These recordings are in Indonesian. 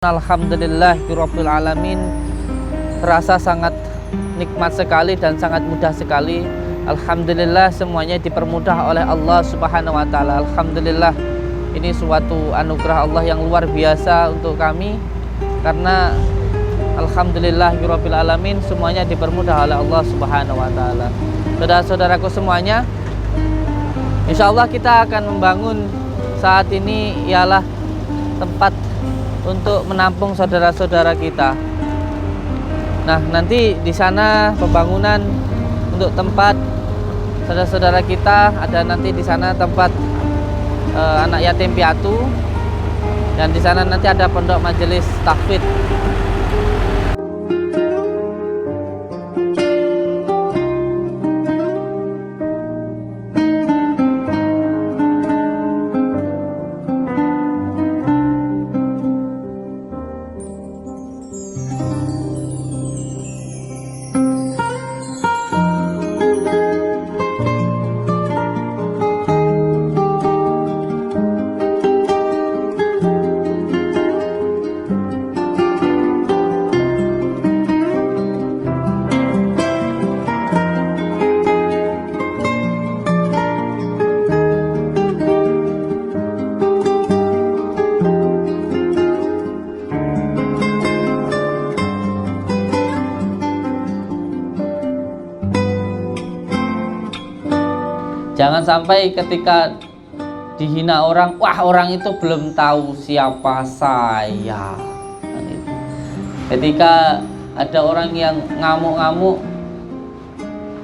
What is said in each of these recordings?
Alhamdulillahirabbil alamin. Rasa sangat nikmat sekali dan sangat mudah sekali. Alhamdulillah, semuanya dipermudah oleh Allah Subhanahu wa taala. Alhamdulillah, ini suatu anugerah Allah yang luar biasa untuk kami, karena alhamdulillahirabbil alamin, semuanya dipermudah oleh Allah Subhanahu wa taala. Saudara-saudaraku semuanya, insyaallah kita akan membangun saat ini ialah tempat untuk menampung saudara-saudara kita. Nah, nanti di sana pembangunan untuk tempat saudara-saudara kita, ada nanti di sana tempat anak yatim piatu, dan di sana nanti ada pondok majelis tahfidz. Jangan sampai ketika dihina orang, wah orang itu belum tahu siapa saya. Ketika ada orang yang ngamuk-ngamuk,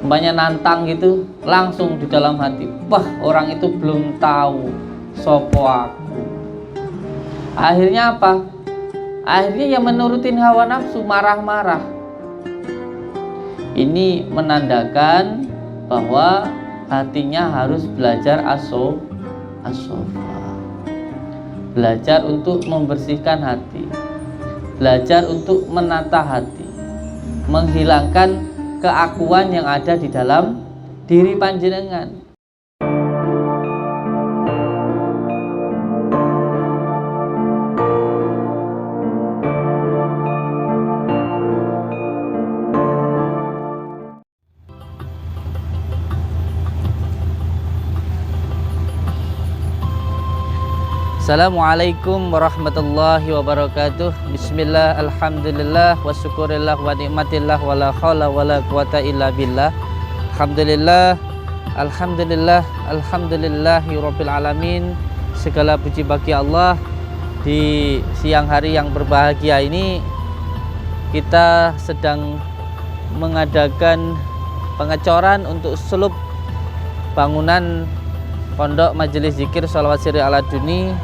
umpamanya nantang gitu, langsung di dalam hati, wah orang itu belum tahu sopo aku. Akhirnya apa? Akhirnya ya menurutin hawa nafsu, marah-marah. Ini menandakan bahwa hatinya harus belajar as-sofa. Belajar untuk membersihkan hati, belajar untuk menata hati, menghilangkan keakuan yang ada di dalam diri panjenengan. Assalamualaikum warahmatullahi wabarakatuh. Bismillah, alhamdulillah, wa syukurillah, wa nikmatillah, wa la hawla wa la quwata illa billah. Alhamdulillah, alhamdulillah, alhamdulillahirabbil alamin. Segala puji bagi Allah. Di siang hari yang berbahagia ini, kita sedang mengadakan pengecoran untuk sulub bangunan Pondok Majelis Zikir Sholawat Sirri Ala Duni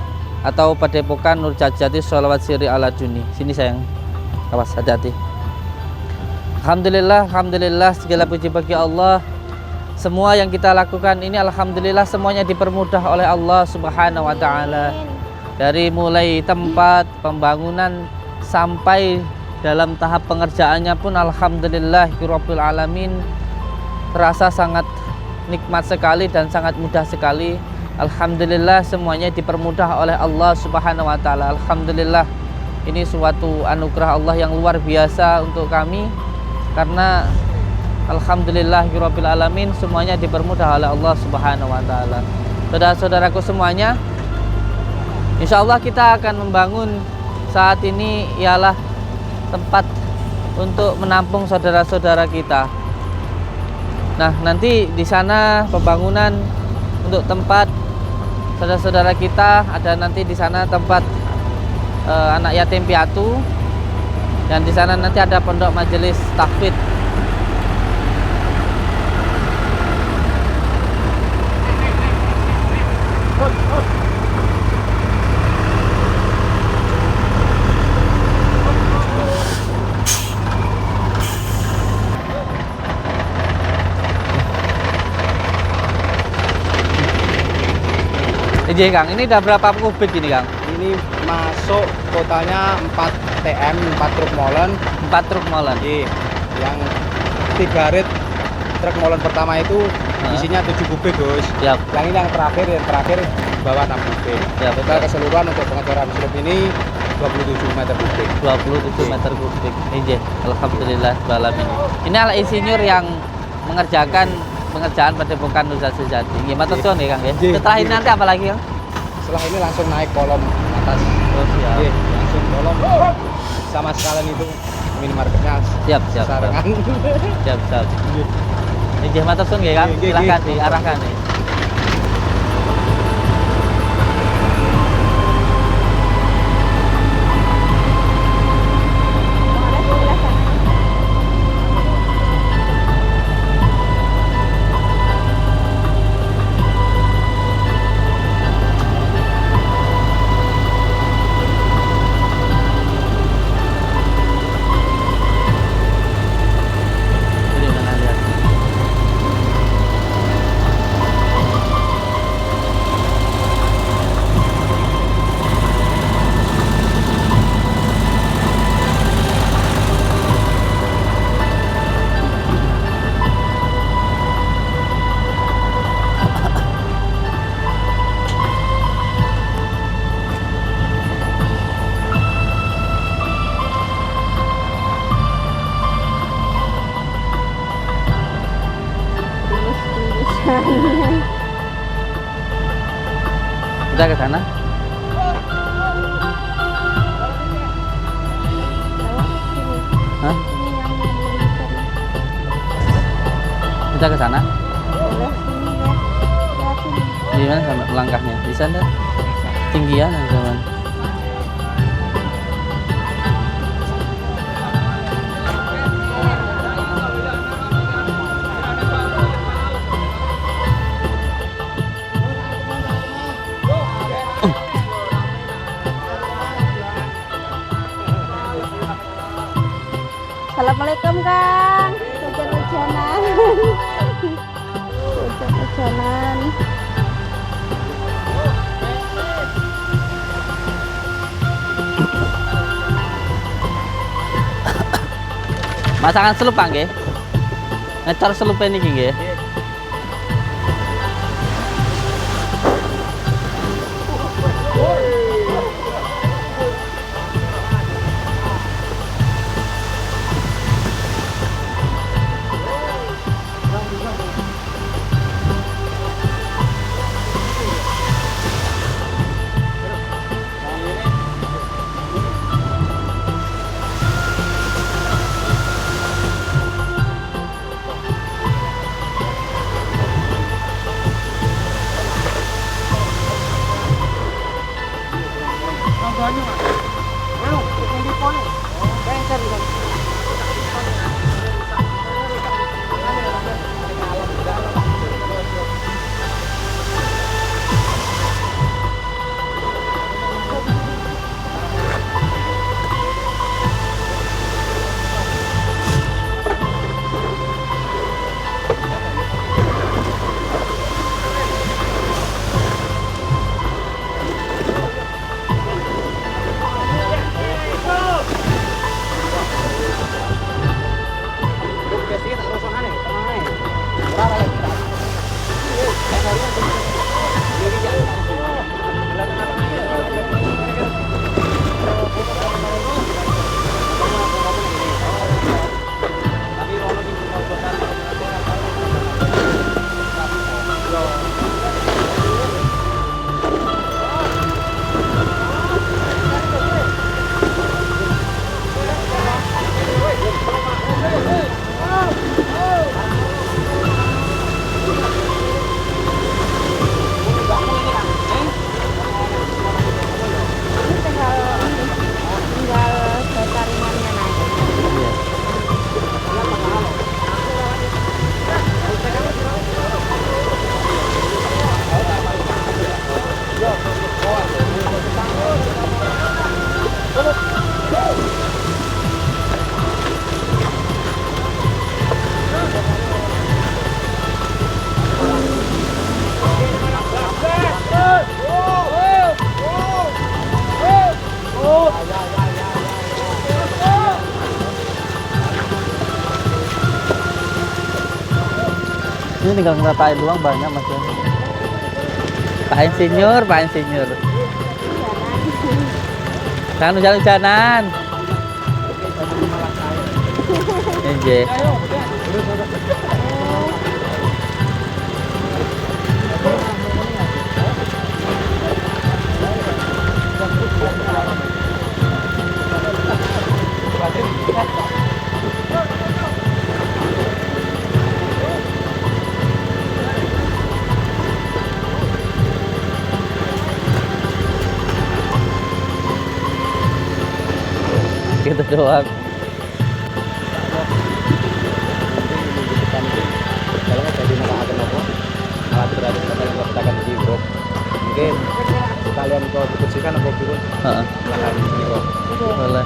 atau Padepokan Nur Jati Sholawat Sirri Ala Duni. Sini sayang, awas, hati-hati. Alhamdulillah, alhamdulillah, segala puji bagi Allah. Semua yang kita lakukan ini alhamdulillah semuanya dipermudah oleh Allah Subhanahu wa taala. Dari mulai tempat pembangunan sampai dalam tahap pengerjaannya pun alhamdulillahirabbil alamin. Terasa sangat nikmat sekali dan sangat mudah sekali. Alhamdulillah, semuanya dipermudah oleh Allah Subhanahu wa taala. Alhamdulillah, ini suatu anugerah Allah yang luar biasa untuk kami, karena alhamdulillahirabbil alamin, semuanya dipermudah oleh Allah Subhanahu wa taala. Saudara-saudaraku semuanya, insyaallah kita akan membangun saat ini ialah tempat untuk menampung saudara-saudara kita. Nah, nanti di sana pembangunan untuk tempat saudara-saudara kita, ada nanti di sana tempat anak yatim piatu, dan di sana nanti ada pondok majelis tahfidz. Iya Kang, ini udah berapa kubik ini Kang? Ini masuk totalnya 4 TM, 4 truk molen. 4 truk molen. Iya. Yang 3 rit truk molen pertama itu isinya 7 kubik, Gus. Siap. Yang ini yang terakhir bawa 6 kubik. Siap. Total keseluruhan untuk pengecoran sulub ini 27 meter kubik. 27 meter kubik. Injih, alhamdulillah alamin. Ini ala insinyur yang mengerjakan pengerjaan Padepokan Nusa Sejati. Nggih, matur suwun nggih, Kang nggih. Nggih, Setelah ini nggih. nanti apa lagi, Kang? Setelah ini langsung naik kolom atas. Oh, siap. Oke, langsung kolom sama sekalian itu minimarketnya Siap, siap. sarangan. Siap, siap. Injih, matur suwun nggih, Kang. Nggih, nggih, Silakan nggih. diarahkan nih. Ini mana lihat. Udah ke sana? Hah? Udah ke sana? Di mana sama langkahnya? Di sana? Tinggian zaman. Assalamualaikum Kang. Hujan-hujanan. Hujan-hujanan. Masakan selup, Kang nggih. Ngecor selup niki nggih. Ini tinggal ngeratain doang banyak mas ya. Pak Insinyur, Pak Insinyur. Jangan hujan-hujanan. Nggih. Gitu doang. Kalau nggak jadi masakan apa, alat berat kita yang kita akan di bro. Mungkin kalian kau dibersihkan apa dulu? Heeh. Lahan ini kok. Boleh.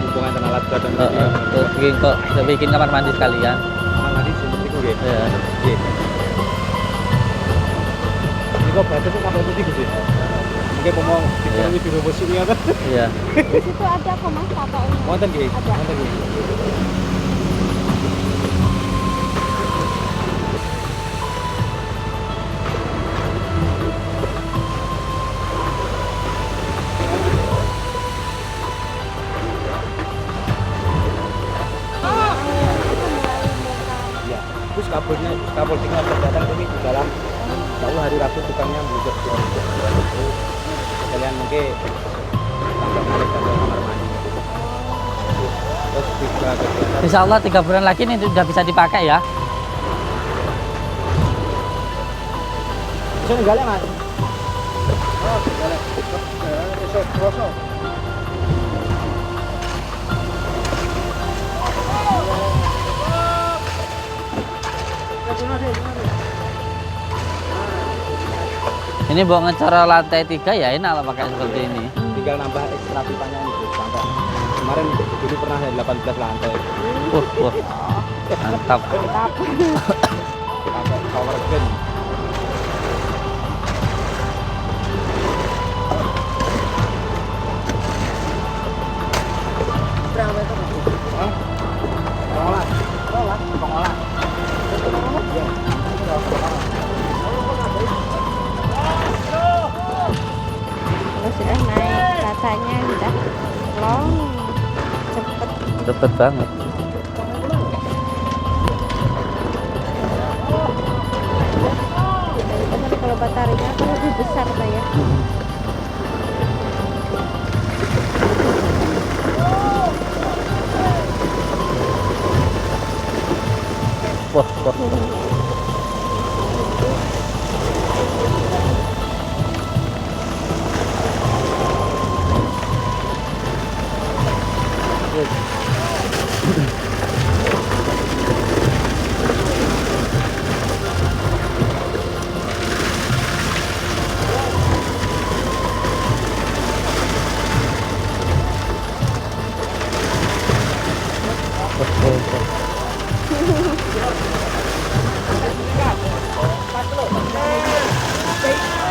Hubungan dengan alat berat dan Heeh. Terus bikin kamar mandi sekalian. kamar mandi sini kok gitu. Ya. Ini kok berarti tuh kapal putih gitu. Mungkin ngomong di Iya. sini di rumah sini ya kan? Iya. Di situ ada kok Mas fotonya. Wonten nggih. Ada. Wonten nggih. Ya, terus kabelnya, kabel tinggal datang ini di dalam. Lalu hari Rabu tukangnya meluncur ke itu. Kalian mungkin tambah balik tambah kamar mandi. Terus tiga kegiatan. Insya Allah 3 bulan lagi ini udah bisa dipakai ya. Bisa nggak mas? Oh, boleh. Besok, besok. Ini buat ngecara lantai 3 ya enak lah pakai seperti ini. Tinggal nambah ekstra pipanya ini tuh, sampai kemarin dulu pernah ya 18 lantai. Wah, mantap. Pakai power gun. Hah? Pengolah. Pengolah. Iya. Kalau sudah naik katanya udah long cepet. Cepet banget. Daripada kalau baterainya kan lebih besar tuh ya. Wah.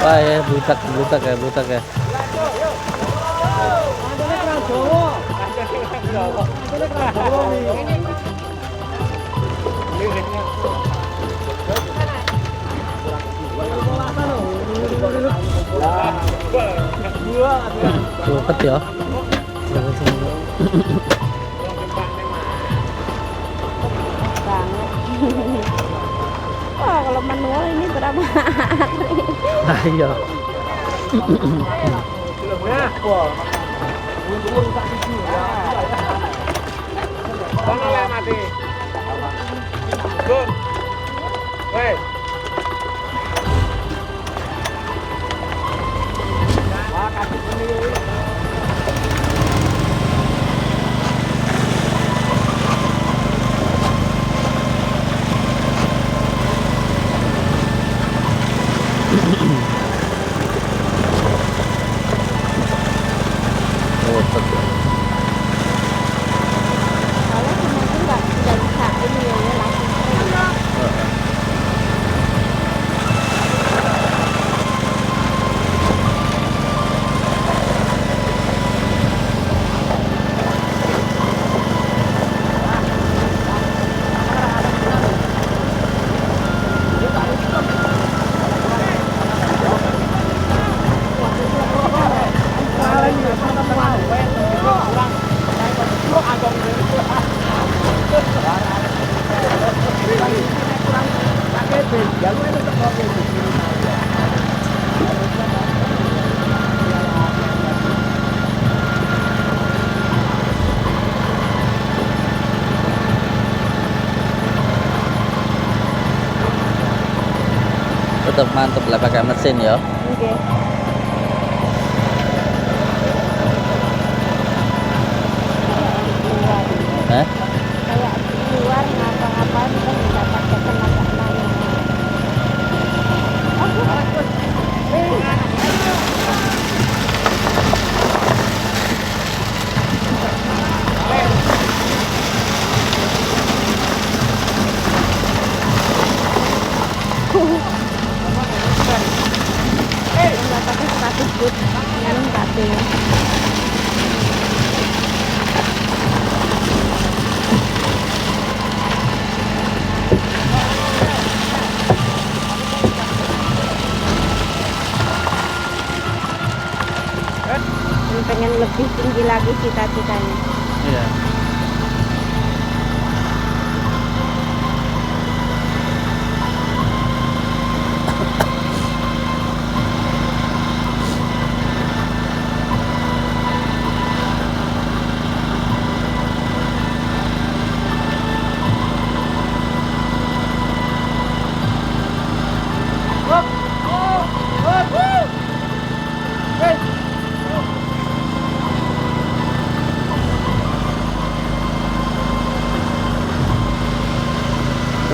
Wah ya, blutak ya. Cepet ya. Banget. Wah, kalau manual ini berapa hari? Nah, iya. Oh, cepet. Mantap mantap lah pakai mesin ya. Oke. Hah? Kayak di luar ngapa-ngapain kan bisa pakai tenaga lain. Nggak pakai status boot yang katanya. Pengen lebih tinggi lagi cita-citanya. Iya.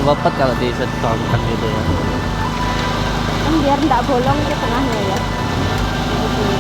Coba pet kalau disedotkan gitu ya. Kan biar nggak bolong ke tengahnya ya. Gitu.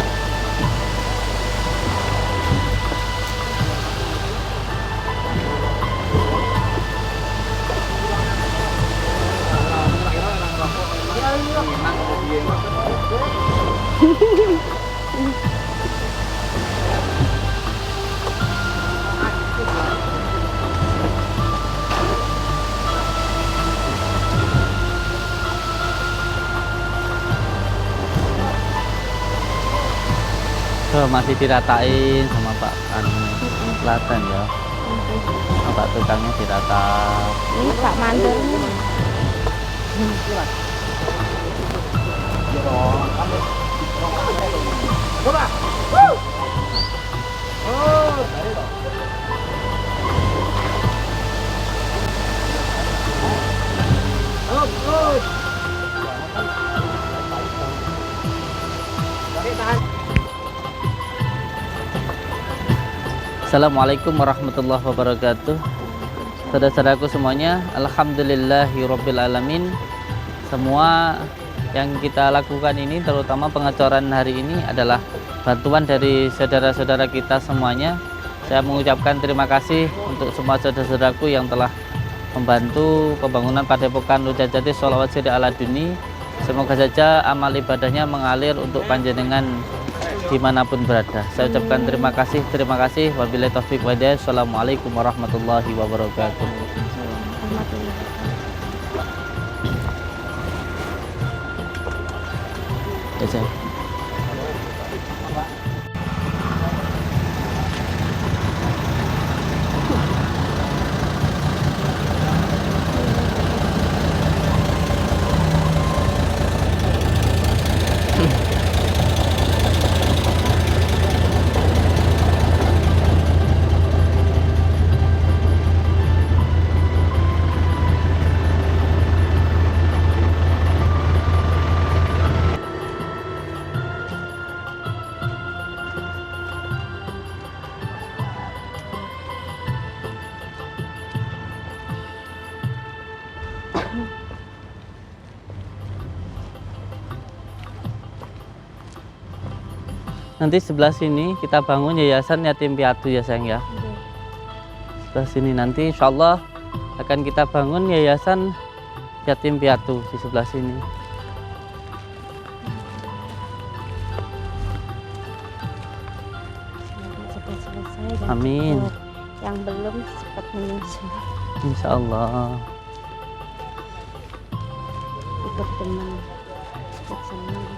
Oh, masih diratain sama Pak Selatan ya. Pak tukangnya dirata. Ini Pak Mandornya. Assalamualaikum warahmatullahi wabarakatuh. Saudara-saudaraku semuanya, alhamdulillahirabbil alamin. Semua yang kita lakukan ini, terutama pengecoran hari ini adalah bantuan dari saudara-saudara kita semuanya. Saya mengucapkan terima kasih untuk semua saudara-saudaraku yang telah membantu pembangunan Padepokan Rujajati Sholawat Siri ala Duni. Semoga saja amal ibadahnya mengalir untuk panjenengan dimanapun berada. Saya ucapkan terima kasih. Wabillahi taufiq wa hidayah. Assalamualaikum warahmatullahi wabarakatuh. Ya, saya. Nanti sebelah sini kita bangun yayasan yatim piatu ya sayang ya. Sebelah sini nanti insya Allah akan kita bangun yayasan yatim piatu di sebelah sini. Cepat selesai dan Amin. yang belum cepat menyusul. Insya Allah. Ikut teman, ikut senang.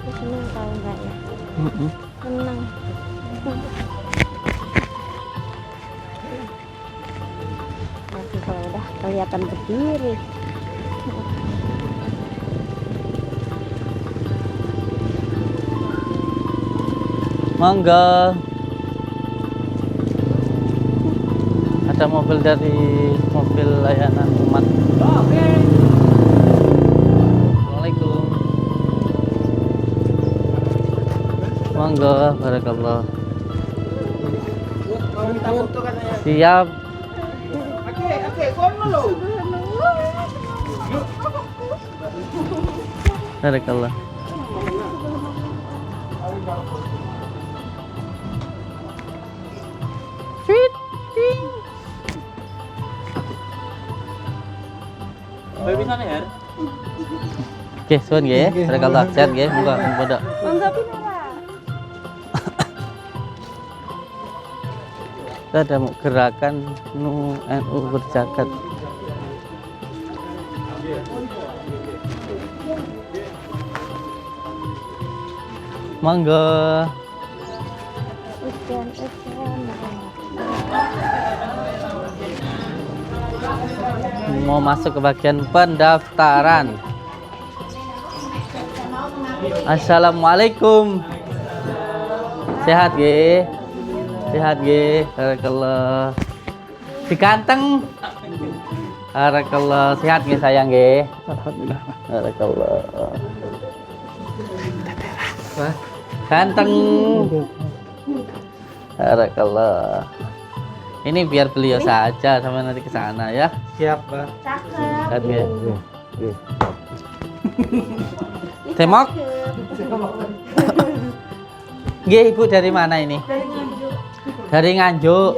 Aku senang tahu nggak ya? Senang. Nanti kalau udah kelihatan berdiri. Monggo. Ada mobil dari mobil layanan umat. Assalamualaikum. Monggo, barakallah. Siap. Barakallah. Sweet. Baby sana ya. Oke, suwun nggih. Barakallah. Sehat nggih, monggo pondok. Mangga pinara. Kita ada gerakan NU berzakat. Monggo. Udan. Mau masuk ke bagian pendaftaran. Assalamualaikum. Sehat nggih? Sehat nggih? Barakallah. Si ganteng. Barakallah. Sehat nggih sayang nggih? Alhamdulillah. Barakallah. Wah, ganteng. Barakallah. Ini biar beliau saja sama nanti ke sana ya. Siap, Pak. Cakep. Sehat nggih? Temok. Nggih, Ibu dari mana ini? Dari Nganjuk. Dari Nganjuk.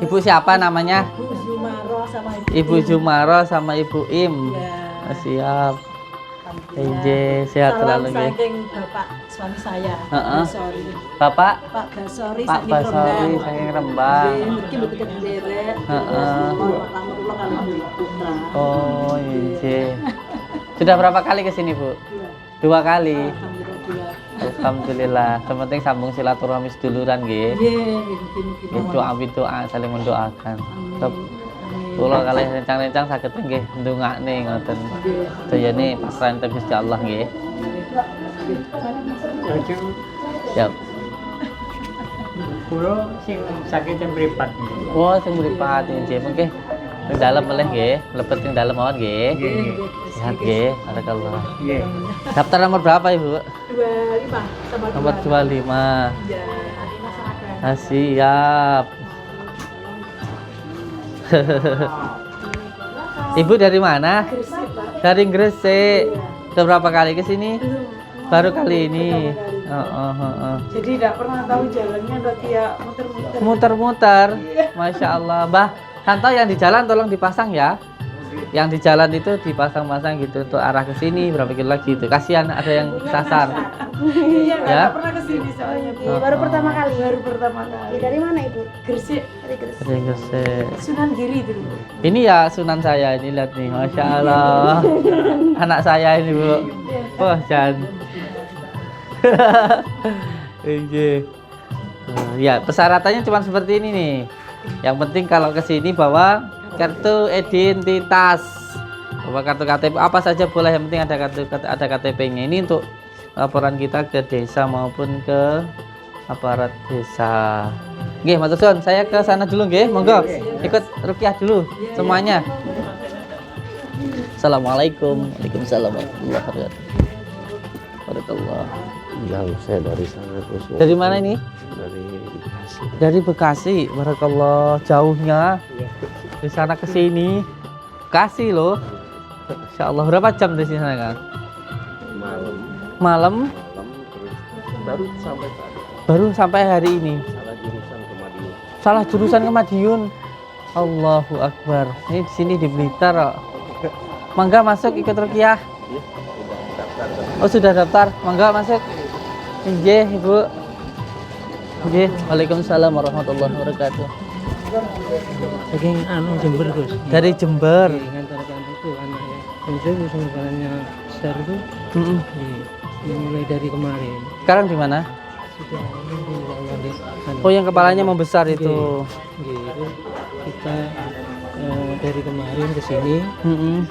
Ibu siapa namanya? Ibu Zumaro sama Ibu Jumaro sama Ibu Im. Ya. Siap. Inje, sehat selalu nggih. saking bapak suami saya. Heeh. Basori. Bapak Pak Basori Pak saking Basori Rembang. saking Rembang. Nggih, mriki mboten derek. Heeh. Pertama kula kali putra. Oh, inje. Sudah berapa kali ke sini, Bu? Dua. 2 kali. Alhamdulillah. Alhamdulillah. Yang penting sambung silaturahmi seduluran nggih. Nggih, mungkin-mungkin. Nggih, doa saling mendoakan. Tetep Amin. kula kalih rencang-rencang saged nggih ndongakne ngoten. Nggih. Dayane pasrahan teng Gusti Allah nggih. Siap. Kulo sing sakit yang mripat. Oh, sing mripat nggih. Mengke teng dalem meleh nggih, mlebet teng dalem mawon nggih. Sehat nggih, barakallah. Nggih. Daftar nomor berapa, Ibu? 25 sama Nomor 25. Ya, Ah, siap. Ibu dari mana? Gresik, Pak. Dari Gresik. Udah berapa kali ke sini? Baru kali ini. Jadi tidak pernah tahu jalannya, berarti ya muter-muter. Muter-muter. Masya Allah. Mbah, Santo yang di jalan tolong dipasang ya. Yang di jalan itu dipasang-pasang gitu untuk arah ke sini berapa kilo lagi itu. Kasihan ada yang sasar. Iya, Ya. nggak pernah kesini soalnya. Bu. Baru pertama kali. Baru pertama kali. Dari mana Ibu? Gresik. Dari Gresik. Dari Gresik. Sunan Giri itu dulu. Ini ya sunan saya ini lihat nih, masya Allah. Anak saya ini Bu. Wah Jan. Iya. Ya persyaratannya cuma seperti ini nih. Yang penting kalau ke sini bawa kartu identitas, bawa kartu KTP apa saja boleh. Yang penting ada KTP-nya. Ini untuk laporan kita ke desa maupun ke aparat desa. Nggih, matur suwun, saya ke sana dulu nggih. Monggo ikut rukyah dulu semuanya. Assalamualaikum. Waalaikumsalam warahmatullahi wabarakatuh. Barakallah. Jauh saya dari sana terus. Dari mana ini? Dari Bekasi. Dari Bekasi. Barakallah, jauhnya. Dari sana ke sini. Bekasi loh. Insyaallah berapa jam dari sana, Kang? Malam. Malam Terus baru sampai tadi. baru sampai hari ini. Salah jurusan ke Madiun. Salah jurusan ke Madiun. Allahu Akbar. Ini di sini di Blitar kok. Mangga masuk ikut rukyah. Iya, sudah daftar. Oh sudah daftar. Mangga masuk. Nggih, Ibu. Nggih. Waalaikumsalam warahmatullahi wabarakatuh. Saking Jember Gus. Dari Jember. Ngantarkan itu anaknya. Jember sebenarnya besar itu. Mm-mm. Mulai dari kemarin. Sekarang di mana? Sudah Oh, yang kepalanya membesar itu. gitu kita dari kemarin ke sini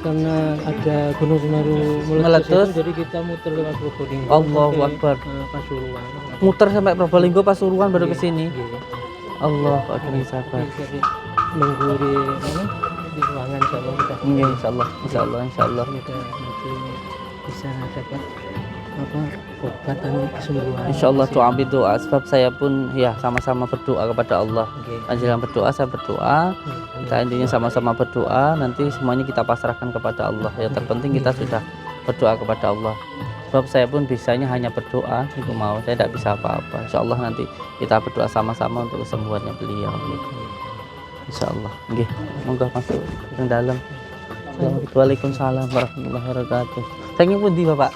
karena ada Gunung Semeru Meletus. itu, jadi kita muter lewat Probolinggo Allahu sampai, Akbar. Pasuruan. Muter sampai Probolinggo, Pasuruan baru ke sini. Iya. Allah Akbar, sabar. Jadi nunggu di mana? Di ruangan insyaallah kita. Iya, insyaallah, insyaallah. Kita nanti bisa dapat apa obat dan kesembuhan. Insyaallah doa berdoa, sebab saya pun ya sama-sama berdoa kepada Allah. Oke. Anjuran berdoa, saya berdoa. Kita intinya sama-sama berdoa, nanti semuanya kita pasrahkan kepada Allah. Yang terpenting kita sudah berdoa kepada Allah. Sebab saya pun bisanya hanya berdoa, itu mau, saya tidak bisa apa-apa. Insyaallah nanti kita berdoa sama-sama untuk kesembuhannya beliau. Insyaallah. Nggih, monggo masuk ke dalam. Waalaikumsalam warahmatullahi wabarakatuh. Saking pundi Bapak?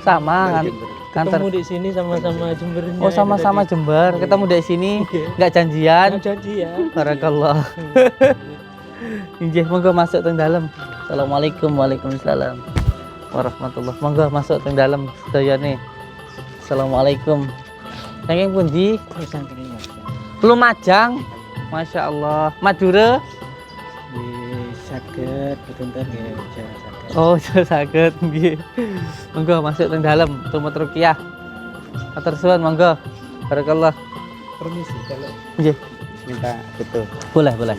Sama kan? Ketemu di sini sama-sama Jembernya. Oh, sama-sama Jember. Ketemu di sini, nggak janjian. Janji ya. Barakallah. Injih, monggo masuk teng dalam. Assalamualaikum, waalaikumsalam warahmatullah. Monggo masuk teng dalam sedayane. Assalamualaikum. Saking pundi? Lumajang. Masya Allah. Madura. Di Saged, betul ya, Saged. Oh, sakit nggih. Monggo masuk teng dalam, tumut ruqyah. Matur suwun, monggo. Barakallah. Permisi kalau Nggih. minta foto. Boleh, boleh.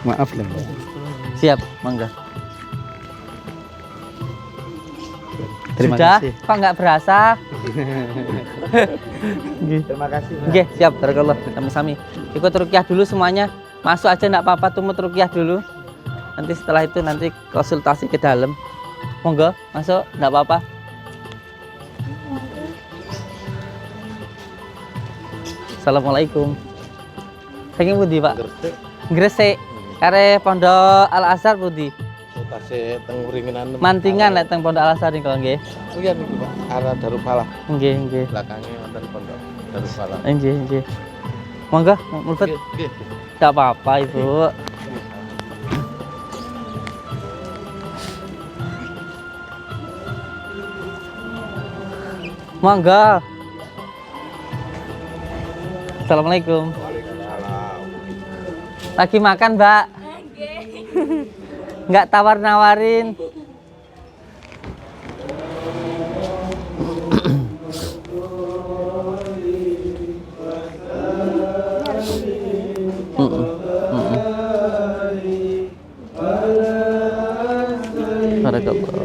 Maaf lah. Siap, monggo. Terima Sudah? kasih. Kok nggak berasa? Nggih. Terima kasih. Nggih, siap. Barakallah. Sami-sami. Ikut ruqyah dulu semuanya. Masuk aja enggak apa-apa, tumut ruqyah dulu. Nanti setelah itu nanti konsultasi ke dalam. Monggo, masuk, enggak apa-apa. Assalamualaikum. Saking pundi, Pak? Gresik. Gresik. Kare Pondok Al Azhar pundi? Tasih teng Ringinan. Mantingan lek teng Pondok Al Azhar niku nggih. Oh iya niku Pak, arah Darussalam. Nggih, nggih. Belakangnya wonten pondok Darussalam. Nggih, nggih. Monggo, mlebet. Nggih. Enggak apa-apa, Ibu. Monggo. Assalamualaikum. Waalaikumsalam. Lagi makan, Mbak? Nggak tawar-nawarin. Barakallah.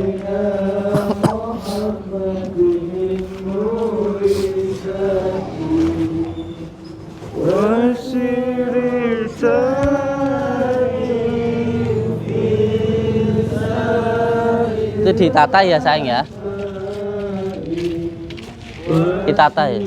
Itu ditata ya sayang ya, ditata ya.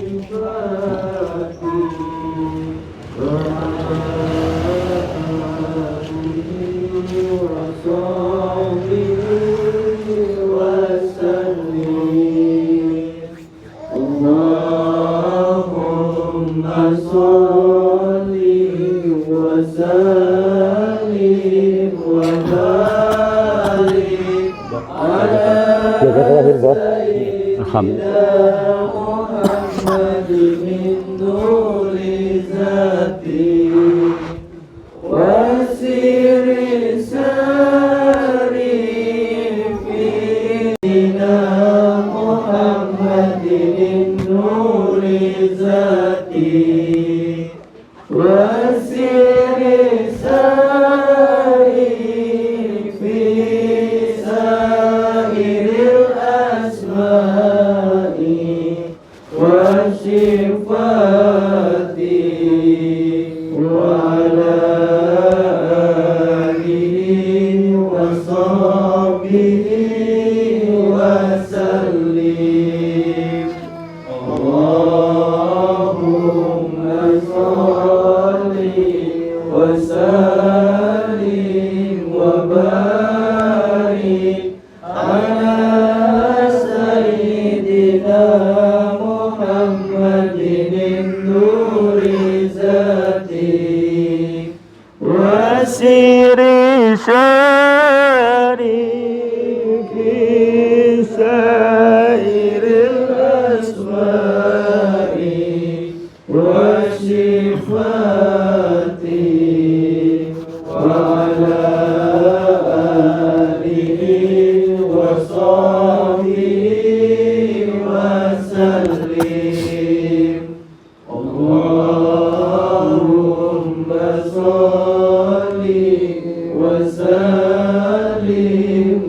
وسلم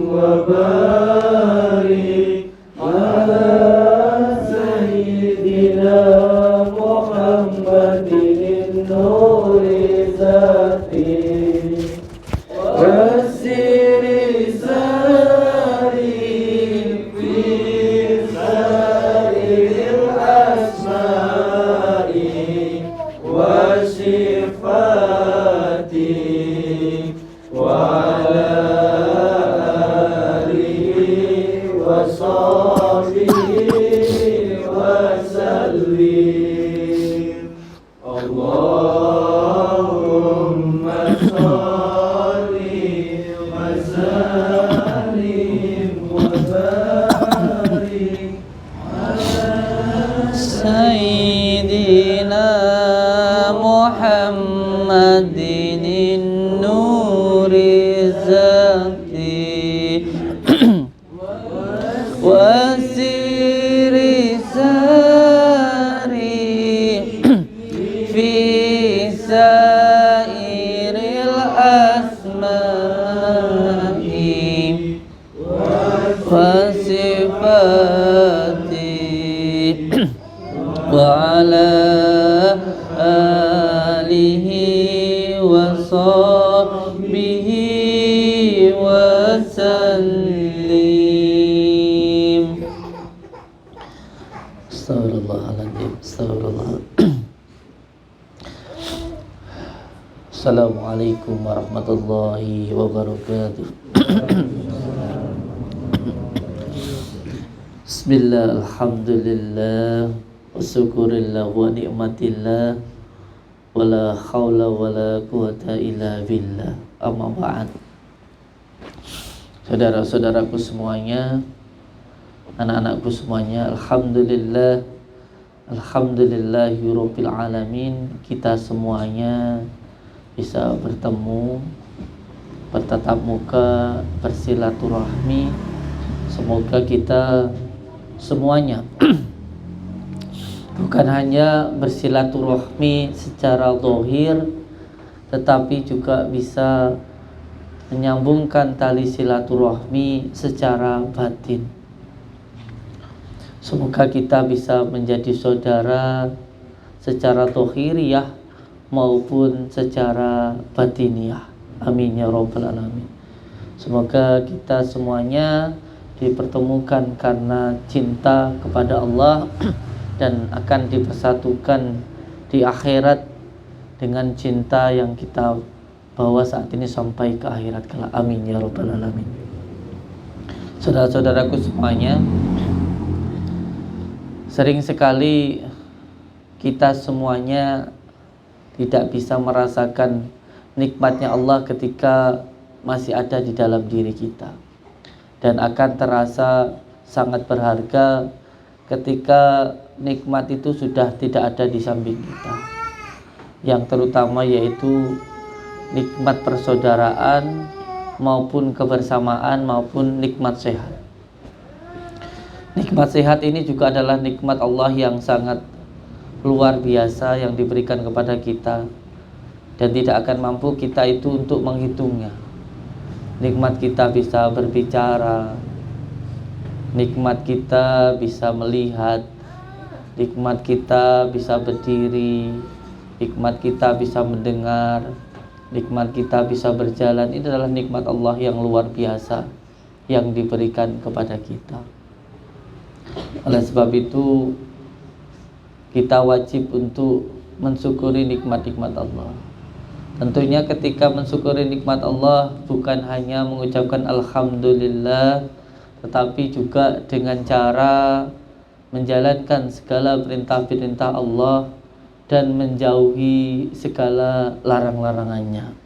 وبارك على سيدنا محمد النور ذاته والسر ساري في سائر الأسماء والصفات وعلى آله وصحبه وسلم اللهم صل وسلم وبارك سيدنا محمد النور ذاته وسير ساري في سائر الأسماء وصفاته وعلى آله وصحبه وسلم. Astagfirullahaladzim. Astagfirullah. Assalamualaikum warahmatullahi wabarakatuh. Bismillah, alhamdulillah, wa syukurillah wa ni'matillah, wa la hawla wa la quwata illa billah. Amma ba'd. Saudara-saudaraku semuanya, anak-anakku semuanya, alhamdulillah, alhamdulillahirabbil alamin, kita semuanya bisa bertemu, bertatap muka, bersilaturahmi. Semoga kita semuanya bukan hanya bersilaturahmi secara zahir, tetapi juga bisa menyambungkan tali silaturahmi secara batin. Semoga kita bisa menjadi saudara secara zahiriyah maupun secara batiniah. Amin ya rabbal alamin. Semoga kita semuanya dipertemukan karena cinta kepada Allah dan akan dipersatukan di akhirat dengan cinta yang kita bawa saat ini sampai ke akhirat kelak. Amin ya rabbal alamin. Saudara-saudaraku semuanya, sering sekali kita semuanya tidak bisa merasakan nikmatnya Allah ketika masih ada di dalam diri kita, dan akan terasa sangat berharga ketika nikmat itu sudah tidak ada di samping kita, yang terutama yaitu nikmat persaudaraan maupun kebersamaan maupun nikmat sehat. Nikmat sehat ini juga adalah nikmat Allah yang sangat luar biasa yang diberikan kepada kita, dan tidak akan mampu kita itu untuk menghitungnya. Nikmat kita bisa berbicara, nikmat kita bisa melihat, nikmat kita bisa berdiri, nikmat kita bisa mendengar, nikmat kita bisa berjalan. Ini adalah nikmat Allah yang luar biasa yang diberikan kepada kita. Oleh sebab itu kita wajib untuk mensyukuri nikmat-nikmat Allah. Tentunya ketika mensyukuri nikmat Allah bukan hanya mengucapkan alhamdulillah, tetapi juga dengan cara menjalankan segala perintah-perintah Allah dan menjauhi segala larang-larangannya.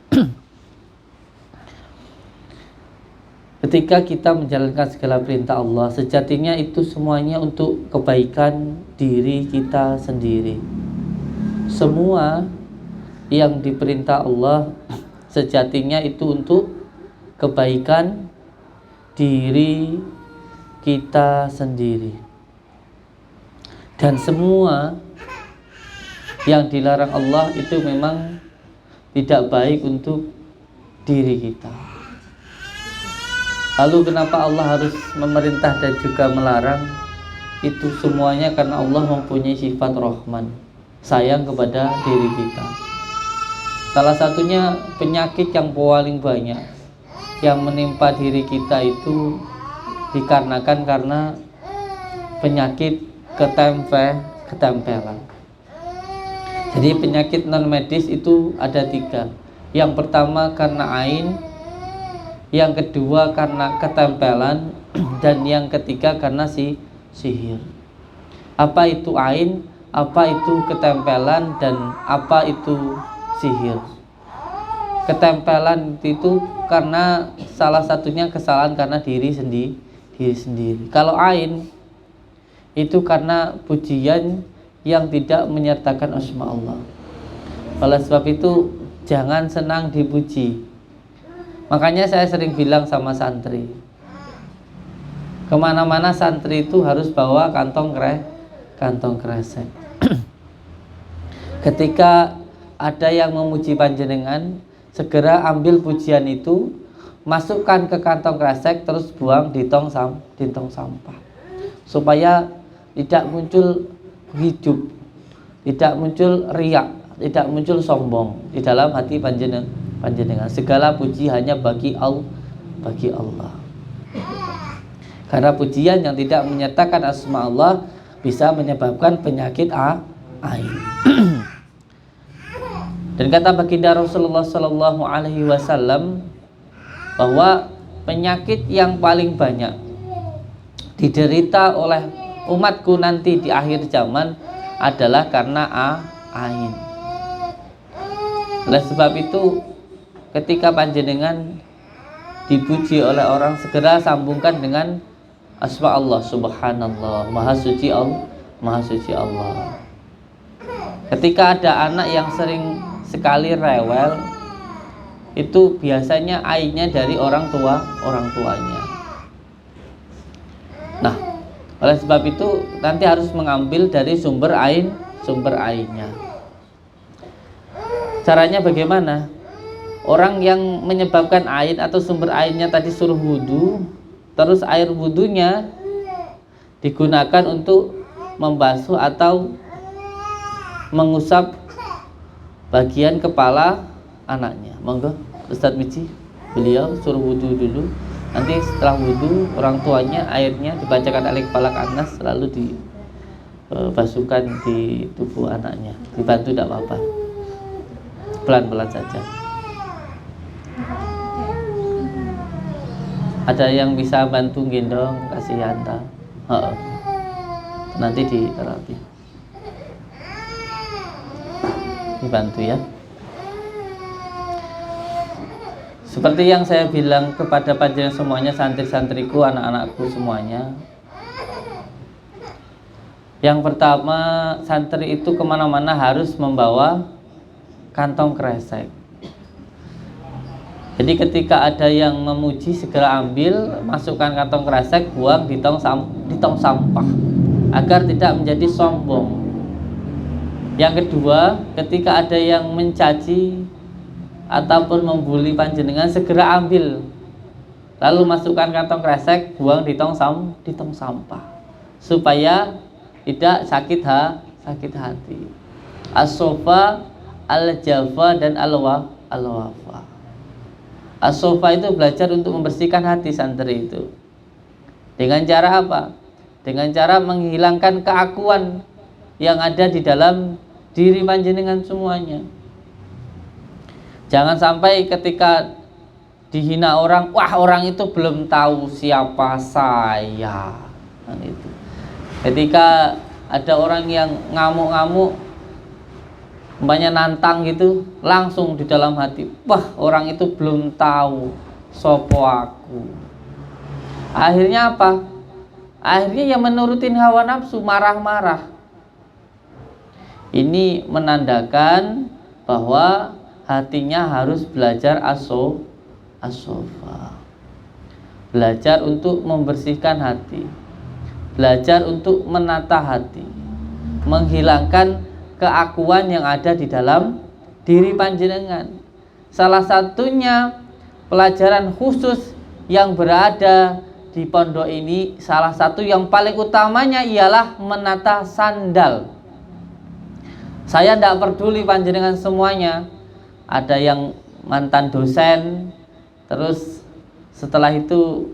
Ketika kita menjalankan segala perintah Allah, sejatinya itu semuanya untuk kebaikan diri kita sendiri. Semua yang diperintah Allah sejatinya itu untuk kebaikan diri kita sendiri. Dan semua yang dilarang Allah itu memang tidak baik untuk diri kita. Lalu kenapa Allah harus memerintah dan juga melarang? Itu semuanya karena Allah mempunyai sifat Rahman, sayang kepada diri kita. Salah satunya penyakit yang paling banyak yang menimpa diri kita itu dikarenakan karena penyakit ketempelan. Jadi penyakit non medis itu ada 3. Yang pertama karena ain, yang kedua karena ketempelan, dan yang ketiga karena sihir. Apa itu ain, apa itu ketempelan, dan apa itu sihir? Ketempelan itu karena salah satunya kesalahan karena diri sendiri. Kalau ain itu karena pujian yang tidak menyertakan asma Allah. Oleh sebab itu jangan senang dipuji. Makanya saya sering bilang sama santri, kemana-mana santri itu harus bawa kantong kresek. Ketika ada yang memuji panjenengan, segera ambil pujian itu, masukkan ke kantong kresek, terus buang di tong sampah, supaya tidak muncul hidup, tidak muncul riak, tidak muncul sombong di dalam hati panjenengan. Segala puji hanya bagi Allah. Karena pujian yang tidak menyertakan asma Allah bisa menyebabkan penyakit ain. Dan kata baginda Rasulullah Sallallahu Alaihi Wasallam bahwa penyakit yang paling banyak diderita oleh umatku nanti di akhir zaman adalah karena ain. Oleh sebab itu, ketika panjenengan dipuji oleh orang, segera sambungkan dengan asma Allah. Subhanallah, Maha Suci Allah. Ketika ada anak yang sering sekali rewel, itu biasanya ainnya dari orang tuanya. Nah, oleh sebab itu nanti harus mengambil dari sumber ainnya. Caranya bagaimana? Orang yang menyebabkan ain atau sumber ainnya tadi suruh wudu, terus air wudunya digunakan untuk membasuh atau mengusap bagian kepala anaknya. Monggo Ustadz Mici, beliau suruh wudu dulu. Nanti setelah wudu, orang tuanya airnya dibacakan alif falak anas, lalu dibasuhkan di tubuh anaknya. Dibantu tidak apa-apa, pelan-pelan saja. Ada yang bisa bantu gendong, kasih hantar, nanti di terapi, dibantu ya. Seperti yang saya bilang kepada panjenengan semuanya, santri-santriku, anak-anakku semuanya. Yang pertama, santri itu kemana-mana harus membawa kantong kresek. Jadi ketika ada yang memuji, segera ambil, masukkan kantong kresek, buang di tong sampah, agar tidak menjadi sombong. Yang kedua, ketika ada yang mencaci ataupun membuli panjenengan, segera ambil, lalu masukkan kantong kresek, buang di tong sampah, supaya tidak sakit hati. As-sofa, al-jafa, dan al-wafa. As-sofa itu belajar untuk membersihkan hati santri itu. Dengan cara apa? Dengan cara menghilangkan keakuan yang ada di dalam diri panjenengan semuanya. Jangan sampai ketika dihina orang, wah orang itu belum tahu siapa saya. Nah, itu. Ketika ada orang yang ngamuk-ngamuk, umpamanya nantang gitu, langsung di dalam hati, wah orang itu belum tahu sopo aku. Akhirnya apa? Akhirnya yang menurutin hawa nafsu, marah-marah. Ini menandakan bahwa hatinya harus belajar as-sofa. Belajar untuk membersihkan hati, belajar untuk menata hati, menghilangkan keakuan yang ada di dalam diri panjenengan. Salah satunya pelajaran khusus yang berada di pondok ini, salah satu yang paling utamanya ialah menata sandal. Saya tidak peduli panjenengan semuanya, ada yang mantan dosen, terus setelah itu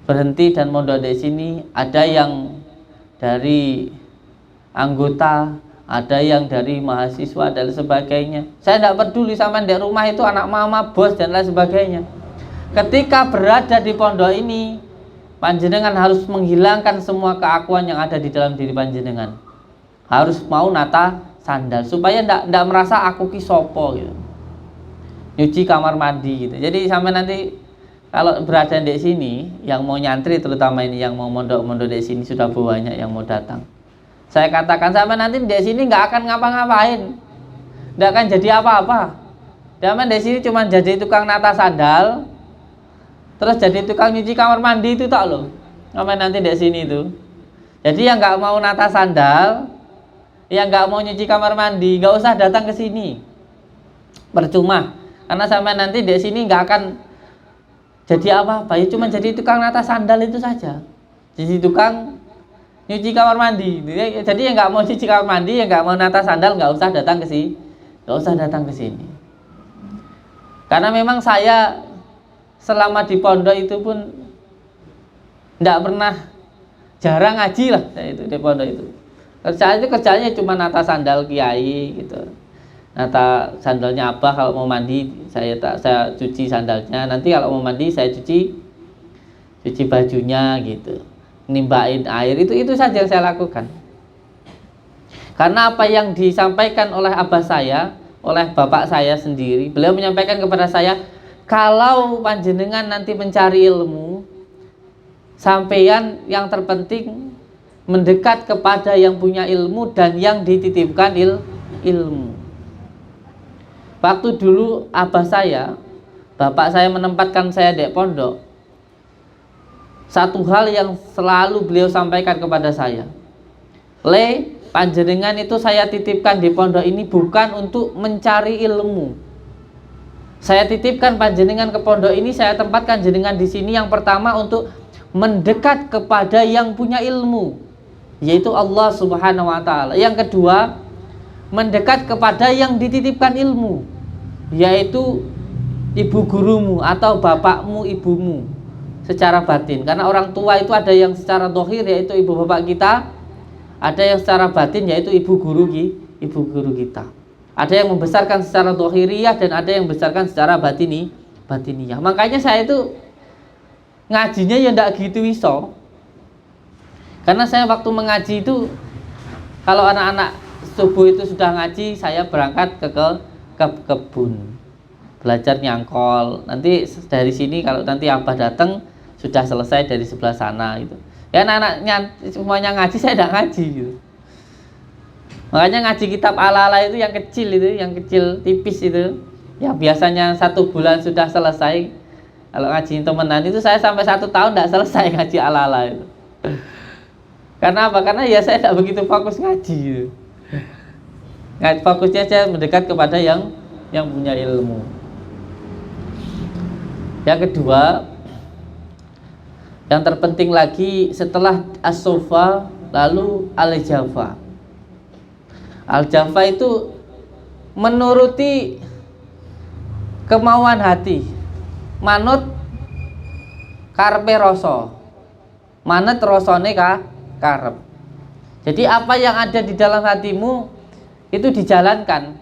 berhenti dan mondok di sini, ada yang dari anggota, ada yang dari mahasiswa dan sebagainya. Saya tidak peduli sama di rumah itu anak mama, bos dan lain sebagainya. Ketika berada di pondok ini, panjenengan harus menghilangkan semua keakuan yang ada di dalam diri panjenengan. Harus mau nata sandal supaya tidak merasa aku ki sopo gitu. Nyuci kamar mandi gitu. Jadi sampai nanti kalau berada di sini, yang mau nyantri terutama ini yang mau mondok-mondok di sini sudah banyak yang mau datang. Saya katakan sampai nanti di sini nggak akan ngapa-ngapain, nggak akan jadi apa-apa. Sampai di sini cuma jadi tukang nata sandal, terus jadi tukang nyuci kamar mandi itu tak loh. Sampai nanti di sini itu. Jadi yang nggak mau nata sandal, yang nggak mau nyuci kamar mandi, nggak usah datang ke sini. Percuma, karena sampai nanti di sini nggak akan jadi apa-apa. Ya cuma jadi tukang nata sandal itu saja. Jadi tukang nyuci kamar mandi. Jadi yang nggak mau nyuci kamar mandi, yang nggak mau nata sandal, nggak usah datang ke sini. Nggak usah datang ke sini. Karena memang saya selama di pondok itu pun tidak pernah, jarang ngaji lah saya itu di pondok itu. Kerjanya cuma nata sandal kiai gitu. Nata sandalnya abah, kalau mau mandi saya cuci sandalnya. Nanti kalau mau mandi saya cuci bajunya gitu. Nimbain air, itu saja yang saya lakukan. Karena apa yang disampaikan oleh abah saya, oleh bapak saya sendiri, beliau menyampaikan kepada saya, kalau panjenengan nanti mencari ilmu, sampeyan yang terpenting mendekat kepada yang punya ilmu dan yang dititipkan ilmu. Waktu dulu abah saya, bapak saya menempatkan saya di pondok, satu hal yang selalu beliau sampaikan kepada saya, panjenengan itu saya titipkan di pondok ini bukan untuk mencari ilmu. Saya titipkan panjenengan ke pondok ini, saya tempatkan jenengan di sini yang pertama untuk mendekat kepada yang punya ilmu, yaitu Allah Subhanahu wa taala. Yang kedua, mendekat kepada yang dititipkan ilmu, yaitu ibu gurumu atau bapakmu, ibumu secara batin. Karena orang tua itu ada yang secara zahir yaitu ibu bapak kita, ada yang secara batin yaitu ibu guru kita. Ada yang membesarkan secara zahiriyah dan ada yang membesarkan secara batiniyah. Makanya saya itu ngajinya ya ndak gitu iso. Karena saya waktu mengaji itu, kalau anak-anak subuh itu sudah ngaji, saya berangkat ke kebun belajar nyangkol. Nanti dari sini kalau nanti abah datang sudah selesai dari sebelah sana itu. Ya anak-anaknya semuanya ngaji, saya tidak ngaji gitu. Makanya ngaji kitab ala-ala itu yang kecil tipis itu, yang biasanya 1 bulan sudah selesai. Kalau ngaji temenan itu saya sampai 1 tahun tidak selesai ngaji ala-ala itu. Karena apa? Karena ya saya tidak begitu fokus ngaji gitu. Fokusnya saya mendekat kepada yang punya ilmu. Yang kedua, yang terpenting lagi setelah as-sofa, lalu al-jafa. Al-jafa itu menuruti kemauan hati, manut karepe rasa, manut rasane karep. Jadi apa yang ada di dalam hatimu itu dijalankan.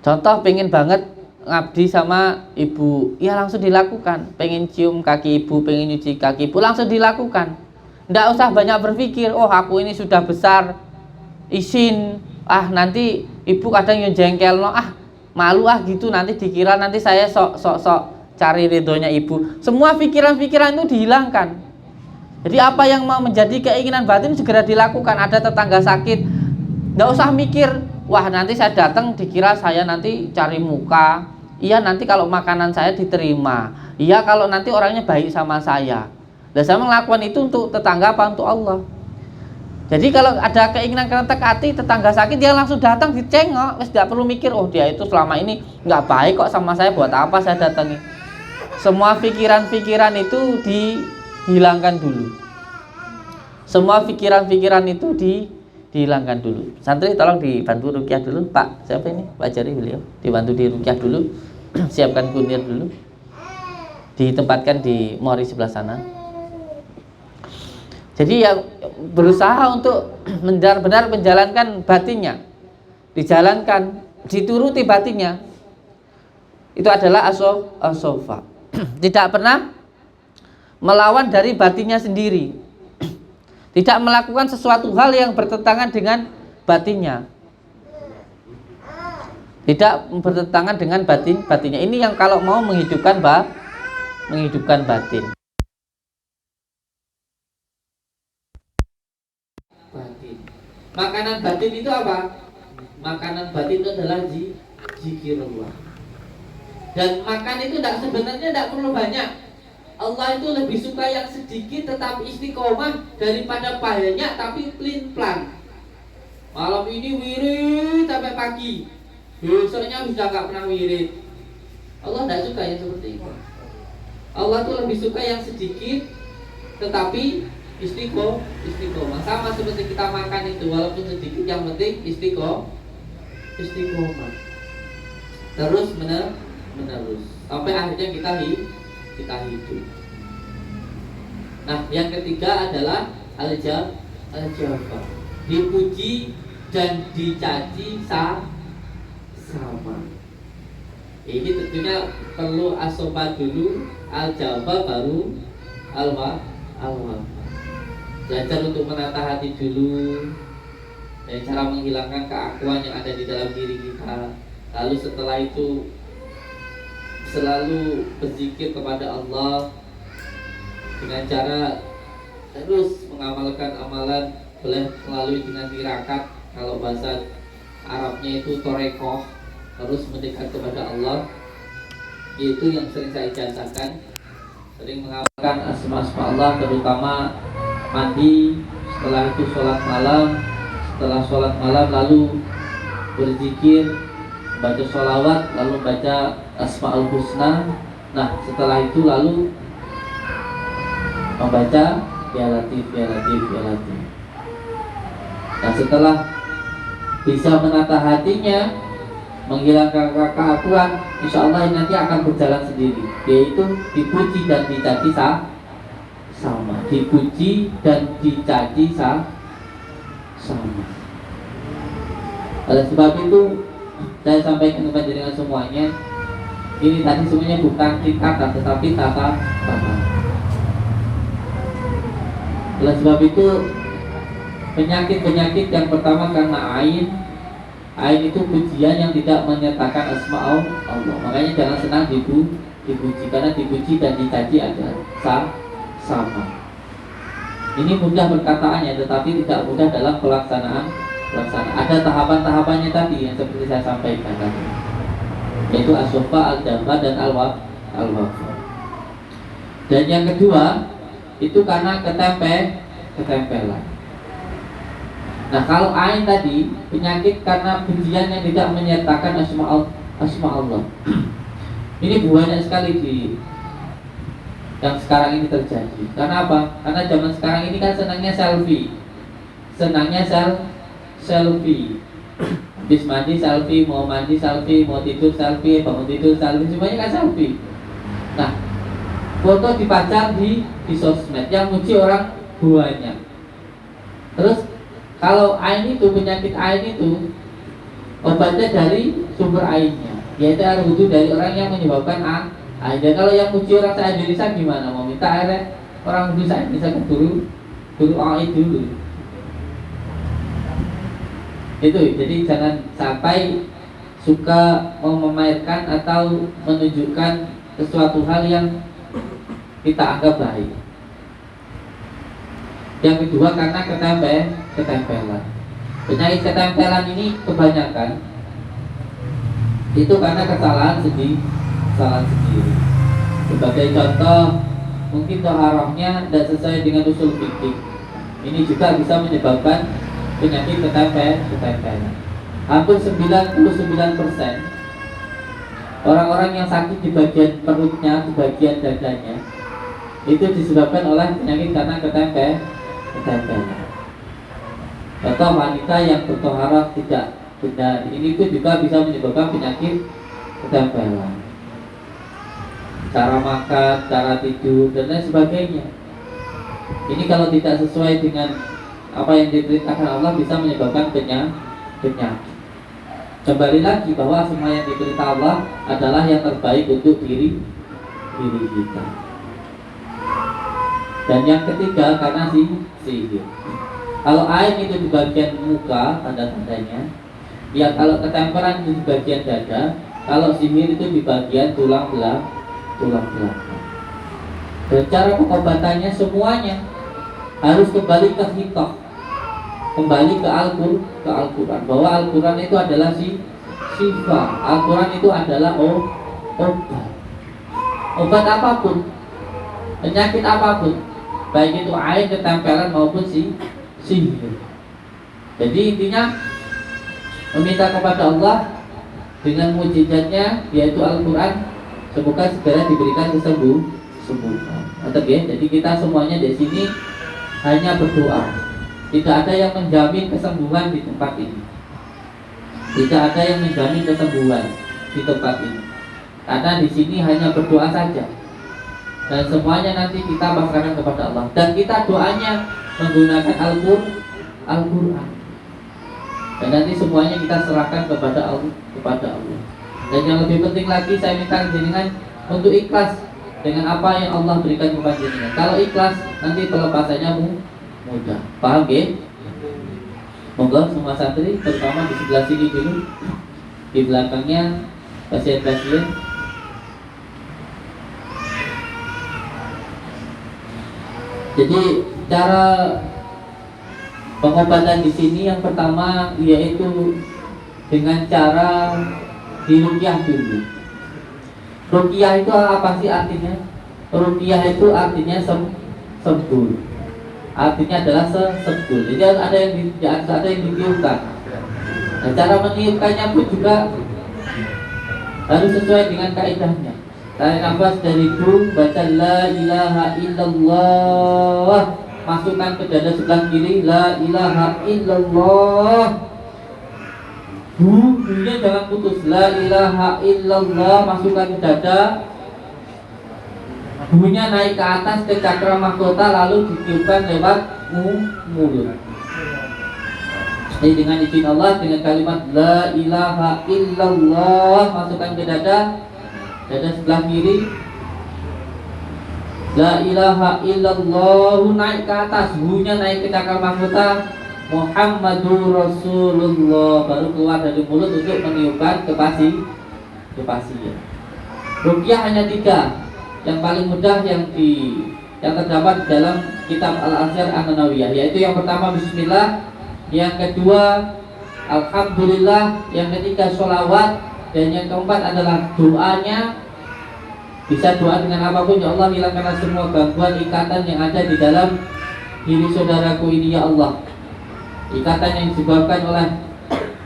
Contoh pengen banget ngabdi sama ibu, ya langsung dilakukan. Pengen cium kaki ibu, pengen nyuci kaki ibu, langsung dilakukan. Nggak usah banyak berpikir, oh aku ini sudah besar, izin, nanti ibu kadang yang jengkel, malu gitu, nanti dikira nanti saya sok cari ridhonya ibu. Semua pikiran-pikiran itu dihilangkan. Jadi apa yang mau menjadi keinginan batin segera dilakukan. Ada tetangga sakit, nggak usah mikir, wah nanti saya datang dikira saya nanti cari muka. Iya nanti kalau makanan saya diterima. Iya kalau nanti orangnya baik sama saya. Dan saya melakukan itu untuk tetangga apa untuk Allah. Jadi kalau ada keinginan kerentek hati, tetangga sakit, dia langsung datang dicengok, wis tidak perlu mikir, oh dia itu selama ini nggak baik kok sama saya, buat apa saya datangi. Semua pikiran-pikiran itu dihilangkan dulu. Semua pikiran-pikiran itu dihilangkan dulu. Santri tolong dibantu rukyah dulu, Pak. Siapa ini? Pak Jari beliau. Dibantu di rukyah dulu. Siapkan kunir dulu. Ditempatkan di mori sebelah sana. Jadi yang berusaha untuk benar-benar menjalankan batinnya, dijalankan, dituruti batinnya, itu adalah asofa. Tidak pernah melawan dari batinnya sendiri, tidak melakukan sesuatu hal yang bertentangan dengan batinnya, tidak bertentangan dengan batinnya. Ini yang kalau mau menghidupkan batin. Makanan batin itu apa? Makanan batin itu adalah zikirullah. Dan makan itu sebenarnya tidak perlu banyak. Allah itu lebih suka yang sedikit tetapi istiqomah daripada banyak tapi pelin-pelan. Malam ini wirid sampai pagi, besoknya sudah nggak pernah wirid. Allah tidak suka yang seperti itu. Allah itu lebih suka yang sedikit tetapi istiqomah. Sama seperti kita makan itu, walaupun sedikit yang penting istiqomah. Terus menerus sampai akhirnya kita hidup. Nah, yang ketiga adalah al-jawab. Dipuji dan dicaci sama. Ini tentunya perlu asofa dulu, al-jawab baru al-wafat. Belajar untuk menata hati dulu, dan cara menghilangkan keakuan yang ada di dalam diri kita. Lalu setelah itu selalu berzikir kepada Allah dengan cara terus mengamalkan amalan, boleh melalui dengan tirakat, kalau bahasa Arabnya itu torekoh, terus mendekat kepada Allah. Itu yang sering saya ijazahkan, sering mengamalkan asma-asma Allah, terutama mandi, setelah itu sholat malam, setelah sholat malam lalu berzikir, baca sholawat, lalu baca asma'ul husna. Nah, setelah itu lalu membaca ya latif. Nah, setelah bisa menata hatinya, menghilangkan keakuan, insya Allah nanti akan berjalan sendiri, yaitu dipuji dan dicaci sama. Dipuji dan dicaci sama. Oleh sebab itu saya sampaikan kepada dengan semuanya, ini tadi semuanya bukan tingkatan tetapi tata. Oleh sebab itu penyakit yang pertama karena ain itu pujian yang tidak menyatakan asma Allah. Makanya jangan senang dipuji, karena dipuji dan dicaci ada sama. Ini mudah perkataannya tetapi tidak mudah dalam pelaksanaan. Ada tahapan-tahapannya tadi yang seperti saya sampaikan tadi, yaitu asofa, al-jamba, dan al-wafat. Dan yang kedua itu karena ketempelan. Nah, kalau ain tadi penyakit karena pujian yang tidak menyertakan asma Allah. Ini banyak sekali yang sekarang ini terjadi. Karena apa? Karena zaman sekarang ini kan senangnya selfie. Habis mandi selfie, mau mandi selfie, mau tidur selfie, bangun tidur selfie, semuanya kan selfie. Nah, foto dipajang di sosmed, yang muji orang banyak. Terus kalau ain itu, penyakit ain itu obatnya dari sumber ainnya, yaitu air wudhu dari orang yang menyebabkan ain. Dan kalau yang muji orang se-Indonesia gimana? Mau minta air orang wudhu se-Indonesia kan dulu ain dulu. Itu, jadi jangan sampai suka memamerkan atau menunjukkan sesuatu hal yang kita anggap baik. Yang kedua karena ketempelan. Penyakit ketempelan ini kebanyakan itu karena kesalahan sendiri. Sebagai contoh, mungkin toharohnya tidak sesuai dengan usul fikih. Ini juga bisa menyebabkan penyakit ketempelan. Hampir 99% orang-orang yang sakit di bagian perutnya, di bagian dadanya, itu disebabkan oleh penyakit karena ketempelan. Atau wanita yang bertoharah tidak benar, ini pun juga bisa menyebabkan penyakit ketempelan. Cara makan, cara tidur, dan lain sebagainya. Ini kalau tidak sesuai dengan apa yang diperintahkan Allah bisa menyebabkan penyakit. Kembali lagi bahwa semua yang diperintah Allah adalah yang terbaik untuk diri kita. Dan yang ketiga karena sihir. Kalau air itu di bagian muka tanda-tandanya, ya kalau ketempelan itu di bagian dada, kalau sihir itu di bagian tulang belakang. Dan cara pengobatannya semuanya harus kembali ke hikmah, kembali ke Al-Quran, bahwa Al-Quran itu adalah syifa. Al-Quran itu adalah obat apapun, penyakit apapun, baik itu air, ketempelan maupun sihir. Jadi intinya meminta kepada Allah dengan mujizatnya yaitu Al-Quran, semoga segera diberikan kesembuhan. Jadi kita semuanya di sini hanya berdoa. Tidak ada yang menjamin kesembuhan di tempat ini. Tidak ada yang menjamin kesembuhan di tempat ini. Karena di sini hanya berdoa saja. Dan semuanya nanti kita pasrahkan kepada Allah. Dan kita doanya menggunakan Al-Quran. Dan nanti semuanya kita serahkan kepada Allah. Dan yang lebih penting lagi, saya minta jenengan untuk ikhlas dengan apa yang Allah berikan kepada jenengan. Kalau ikhlas, nanti pelepasannya mudah. Paham ya? Monggo semua santri, terutama di sebelah sini dulu, di belakangnya pasien-pasien. Jadi cara pengobatan di sini yang pertama yaitu dengan cara diruqyah dulu. Ruqyah itu apa sih artinya? Ruqyah itu artinya sembuh. Artinya adalah sembuh. Jadi ada yang ditiupkan. Nah, cara meniupkannya pun juga harus sesuai dengan kaidahnya. Tarik nafas dari hidung, baca la ilaha illallah, masukkan ke dada sebelah kiri, la ilaha illallah. Bunyinya jangan putus, la ilaha illallah, masukkan ke dada. Bunyinya naik ke atas ke cakra mahkota, lalu ditiupkan lewat mulut. Jadi dengan izin Allah, dengan kalimat la ilaha illallah, masukkan ke dada sebelah kiri. La ilaha illallah, naik ke atas, bunyinya naik ke cakra mahkota. Muhammadur Rasulullah, baru keluar dari mulut untuk meniupkan ke pasien. Ruqyah hanya 3. Yang paling mudah yang terdapat dalam kitab Al-Azhar An-Nawawiyah, yaitu yang pertama bismillah, yang kedua alhamdulillah, yang ketiga sholawat, dan yang keempat adalah doanya. Bisa doa dengan apapun. Ya Allah, hilangkanlah semua gangguan ikatan yang ada di dalam diri saudaraku ini ya Allah. Ikatan yang disebabkan oleh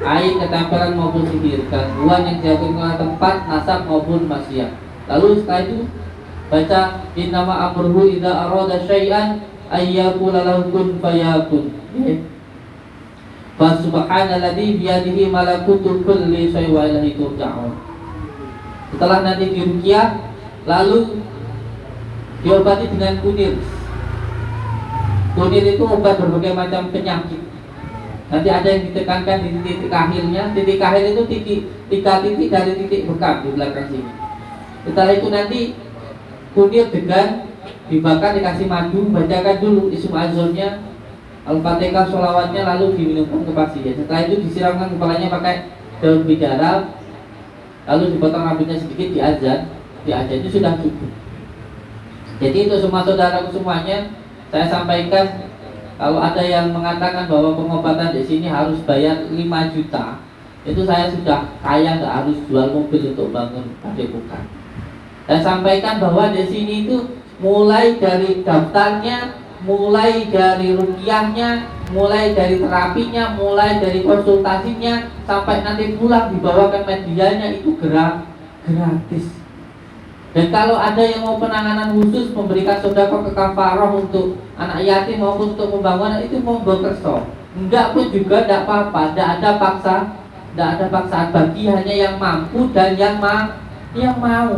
air, ketempelan maupun sihir, gangguan yang dilakukan oleh tempat, nasab maupun maksiat. Lalu setelah itu baca innama amruhu idza arada syai'an ayyaqula lahu kun fayakun. Fa subhanalladzi biyadihi malakutu kulli syai'in wa ilaihi turja'un. Setelah nanti diruqyah, lalu diobati dengan kunir. Kunir itu obat berbagai macam penyakit. Nanti ada yang ditekankan di titik kahilnya. Titik kahil itu tiga titik dari titik bekam di belakang sini. Setelah itu nanti kunir dengan dibakar, dikasih madu, bacakan dulu ism azamnya, Al-Fatihah, sholawatnya, lalu diminumkan ke pasien. Setelah itu disiramkan kepalanya pakai daun bidara, lalu dipotong rambutnya sedikit, diazan itu sudah cukup. Jadi untuk semua saudaraku semuanya, saya sampaikan, kalau ada yang mengatakan bahwa pengobatan di sini harus bayar 5 juta, itu saya sudah kaya, nggak harus jual mobil untuk bangun padepokan. Saya sampaikan bahwa di sini itu mulai dari daftarnya mulai dari ruqyahnya, mulai dari terapinya, mulai dari konsultasinya, sampai nanti pulang dibawakan medianya itu gratis. Dan kalau ada yang mau penanganan khusus, memberikan sedekah ke kafarah untuk anak yatim maupun untuk pembangunan, itu monggo kerso. Enggak pun juga tidak apa-apa, tidak ada paksaan bagi hanya yang mampu dan yang mau.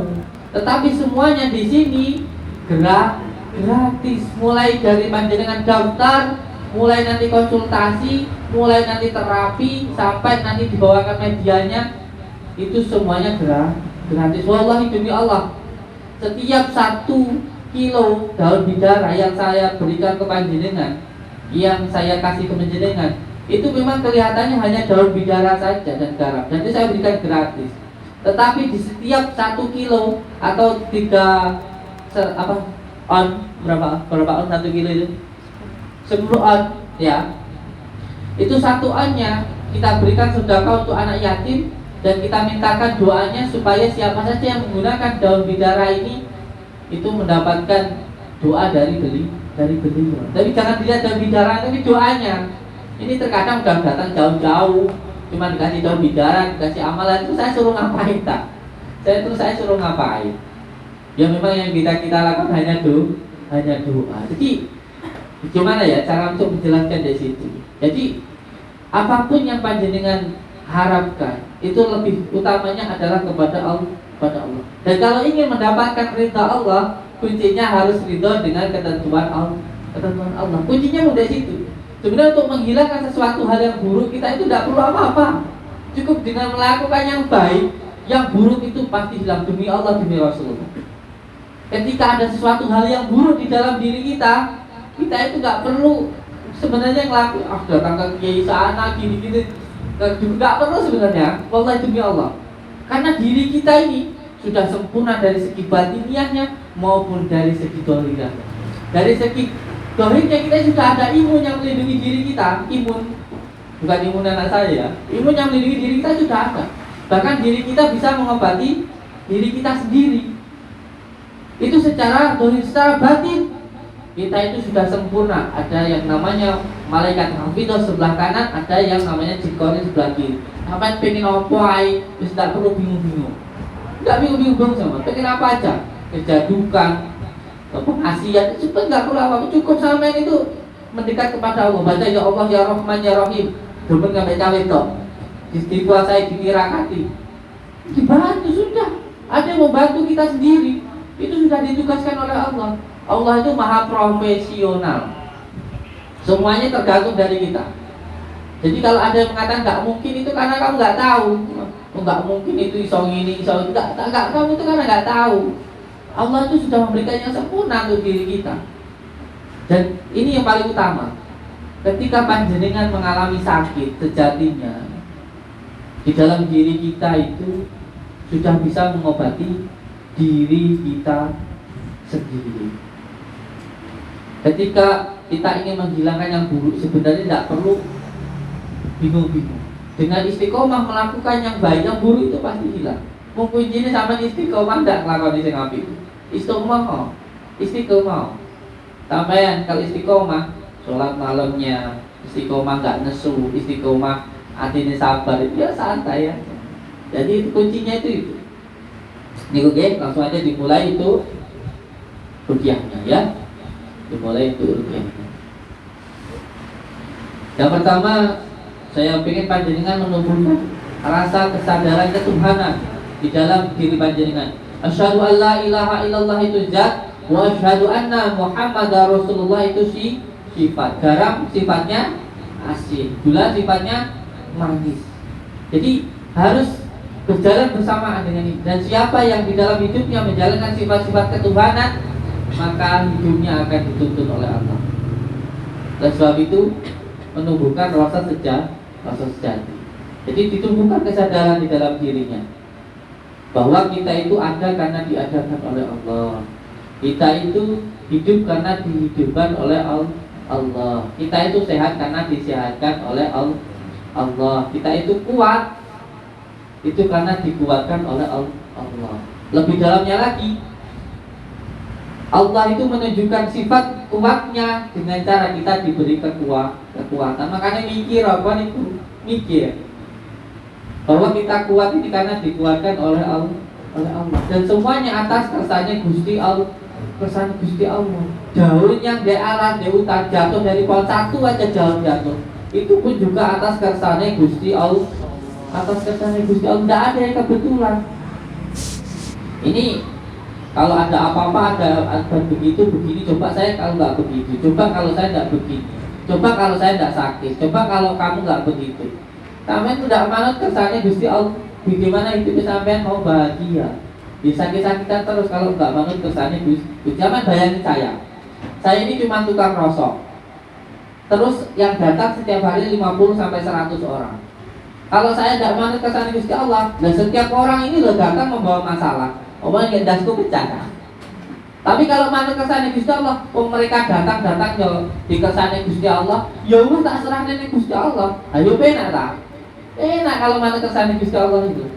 Tetapi semuanya di sini gratis, mulai dari panjenengan daftar, mulai nanti konsultasi, mulai nanti terapi, sampai nanti dibawakan medianya, itu semuanya gratis. Wallahi demi Allah, setiap 1 kilo daun bidara yang saya berikan ke panjenengan, yang saya kasih ke panjenengan, itu memang kelihatannya hanya daun bidara saja dan garam, dan itu saya berikan gratis. Tetapi di setiap 1 kilo atau 3 on, berapa on 1 kilo itu? 10 on, ya. Itu 1 onnya kita berikan sedekah untuk anak yatim, dan kita mintakan doanya supaya siapa saja yang menggunakan daun bidara ini itu mendapatkan doa dari beliau. Tapi jangan dilihat daun bidara, tapi doanya. Ini terkadang udah datang jauh-jauh, cuma dikasih daun bidara, dikasih amalan, itu saya suruh ngapain tak? Saya suruh ngapain? Ya memang yang kita lakukan hanya doa. Jadi gimana ya cara untuk menjelaskan dari situ? Jadi apapun yang panjenengan harapkan, itu lebih utamanya adalah kepada Allah. Dan kalau ingin mendapatkan ridha Allah, kuncinya harus ridha dengan ketentuan Allah. Kuncinya mudah situ. Sebenarnya untuk menghilangkan sesuatu hal yang buruk, kita itu tidak perlu apa-apa. Cukup dengan melakukan yang baik, yang buruk itu pasti hilang demi Allah, demi Rasulullah. Ketika ada sesuatu hal yang buruk di dalam diri kita itu nggak perlu sebenarnya ngelakuin datang ke kiai sana gini-gini. Juga perlu sebenarnya, wallahi demi Allah. Karena diri kita ini sudah sempurna dari segi batiniahnya maupun dari segi dohirnya. Dari segi dohirnya kita sudah ada imun yang melindungi diri kita. Imun, bukan imun anak saya ya. Imun yang melindungi diri kita sudah ada. Bahkan diri kita bisa mengobati diri kita sendiri. Itu secara dohir, secara batin kita itu sudah sempurna. Ada yang namanya malaikat hafidhah sebelah kanan, ada yang namanya jikori sebelah kiri. Sampai pengen apa aja, terus tidak perlu bingung-bingung. Tidak bingung-bingung sama, pengen apa aja, kejadukan, pengasihan, itu nggak perlu apa-apa. Cukup sampai itu mendekat kepada Allah. Baca ya Allah ya Rahman ya Rahim. Demen nggak cawe toh, dikuasai, ditirakati, dibantu sudah. Ada yang membantu kita sendiri, itu sudah ditugaskan oleh Allah. Allah itu maha profesional. Semuanya tergantung dari kita. Jadi kalau ada yang mengatakan nggak mungkin, itu karena kamu nggak tahu. Nggak mungkin itu iso ini, iso itu. Nggak, kamu itu karena nggak tahu. Allah itu sudah memberikan yang sempurna untuk diri kita. Dan ini yang paling utama. Ketika panjenengan mengalami sakit, sejatinya di dalam diri kita itu sudah bisa mengobati diri kita sendiri. Ketika kita ingin menghilangkan yang buruk, sebenarnya tidak perlu bingung-bingung. Dengan istiqomah melakukan yang baik, yang buruk itu pasti hilang. Mungkin ini sama istiqomah tidak melakukan yang apik. Istiqomah. Sampai kalau istiqomah, sholat malamnya, istiqomah nggak nesu, istiqomah hatinya sabar, itu ya santai ya. Jadi kuncinya itu. Nih oke, langsung aja dimulai itu ruqyahnya ya. Dimulai itu ruqyahnya. Yang pertama, saya ingin panjenengan menumbuhkan rasa kesadaran ketuhanan di dalam diri panjenengan. Asyhadu an la ilaha illallah itu zat, wa asyhadu anna Muhammadar Rasulullah itu sifat. Garam sifatnya asin, gula sifatnya manis. Jadi harus berjalan bersamaan dengan ini. Dan siapa yang di dalam hidupnya menjalankan sifat-sifat ketuhanan, maka hidupnya akan dituntun oleh Allah. Dan sebab itu menumbuhkan rasa sejati. Jadi ditumbuhkan kesadaran di dalam dirinya bahwa kita itu ada karena diadakan oleh Allah. Kita itu hidup karena dihidupkan oleh Allah. Kita itu sehat karena disehatkan oleh Allah. Kita itu kuat itu karena dikuatkan oleh Allah. Lebih dalamnya lagi, Allah itu menunjukkan sifat kuatnya dengan cara kita diberi kekuatan. Makanya mikir apa itu? Mikir bahwa kita kuat ini karena dikuatkan oleh Allah. Dan semuanya atas kersane Gusti Allah. Kersane Gusti Allah. Daun yang di alam di hutan jatuh dari pohon satu aja daun jatuh. Itu pun juga atas kersane Gusti Allah. Atas kersane Gusti Allah. Tidak ada yang kebetulan. Ini kalau ada apa-apa ada begitu begini, coba saya kalau nggak begitu, coba kalau saya nggak begini, coba kalau saya nggak sakit, coba kalau kamu nggak begitu. Sampai tidak manut kersane Gusti Allah. Bagaimana itu sampai mau bahagia? Bisa kita terus kalau nggak manut kersane Gusti. Jangan bayangin saya ini cuma tukang rosok. Terus yang datang setiap hari 50 sampai 100 orang. Kalau saya tidak manut kersane Gusti Allah, dan setiap orang ini loh datang membawa masalah. Omongin dasku pecah. Tapi kalau manut kersane Gusti Allah, mereka datang yo di kersane Gusti Allah, ya wis tak serahne ning Gusti Allah. Ayo penak ta? Enak kalau manut kersane Gusti Allah itu.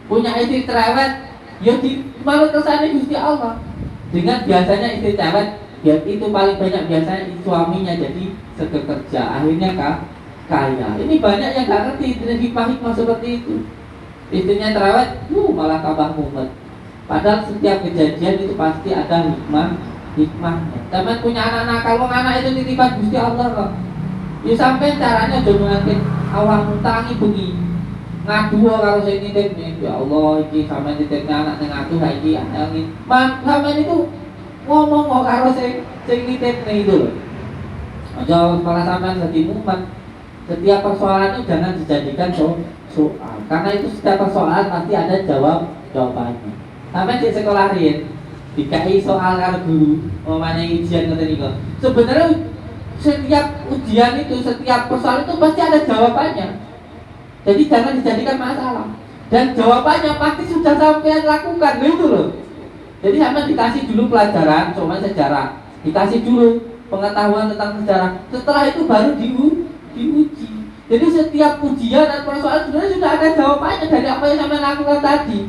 Punya istri cerewet, ya di manut kersane Gusti Allah. Dengan biasanya istri cerewet, ya itu paling banyak biasanya suaminya jadi sekerja, akhirnya kaya. Ini banyak yang gak ngerti hikmah-hikmah seperti itu. Istrinya cerewet, malah tambah mumet. Padahal setiap kejadian itu pasti ada hikmahnya. Teman punya anak nakal, anak itu titipan Gusti Allah kok. Ya sampai caranya jangan mungkin awak tangi bengi. Ngadu kalau saya nitip nih, ya Allah iki sampai nitipnya anak ning aku iki angin. Sampai itu ngomong kok karo sing nitip nih itu. Aja malah sampai jadi mumet. Setiap persoalan itu jangan dijadikan soal. Karena itu setiap persoalan pasti ada jawabannya. Sampai di sekolah Rin dikai soal karo guru mana ujian ngoten niku. Sebenarnya setiap ujian itu, setiap persoalan itu pasti ada jawabannya. Jadi jangan dijadikan masalah. Dan jawabannya pasti sudah sampai lakukan gitu loh. Jadi sampai dikasih dulu pelajaran cuma sejarah, dikasih dulu pengetahuan tentang sejarah. Setelah itu baru diuji. Jadi setiap ujian dan persoalan sebenarnya sudah ada jawabannya dari apa yang sampai lakukan tadi.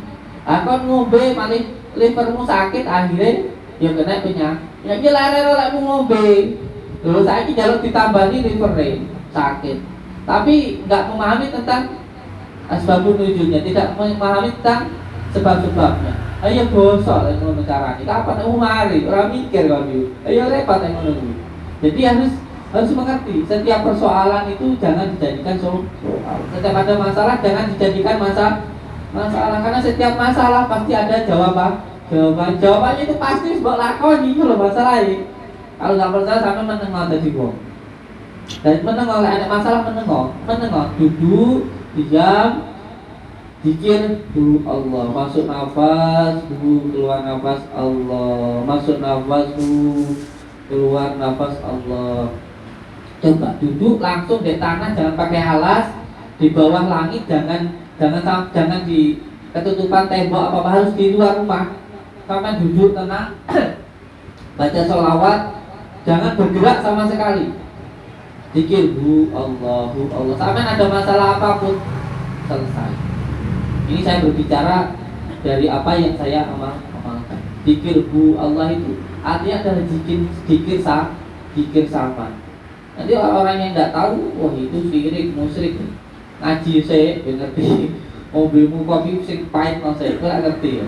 Aku ngombe malah livermu sakit akhirnya ya kena penyakit. Ya iki lare oleh ngombe. Terus saiki jaluk ditambahi livernya sakit. Tapi enggak memahami tentang asbabun nuzulnya, tidak memahami tentang sebab-sebabnya. Ayo bosok lek ngono carane. Kapan aku mari, ora mikir kok iki. Ayo repot yang ngono. Jadi harus mengerti setiap persoalan itu jangan dijadikan soal. Setiap ada masalah jangan dijadikan masalah karena setiap masalah pasti ada jawabannya itu pasti sebab lakoni itu loh masalahnya. Kalau nggak percaya sampai menengok tadi bom. Dan menengok ada masalah menengok duduk diam zikir dulu Allah, masuk nafas dulu, keluar nafas Allah, masuk nafas dulu, keluar nafas Allah. Coba duduk langsung di tanah, jangan pakai alas, di bawah langit jangan di ketutupan tembok apa harus di luar rumah. Sampai duduk tenang, baca sholawat, jangan bergerak sama sekali. Zikir Allah. Sampai ada masalah apapun selesai. Ini saya berbicara dari apa yang saya amalkan. Zikir Allah itu artinya adalah zikir sama. Nanti orang yang tidak tahu, wah itu syirik, musyrik. Ngaji saya ngerti, mobilmu kopi sing pahit saya nggak ngerti ya.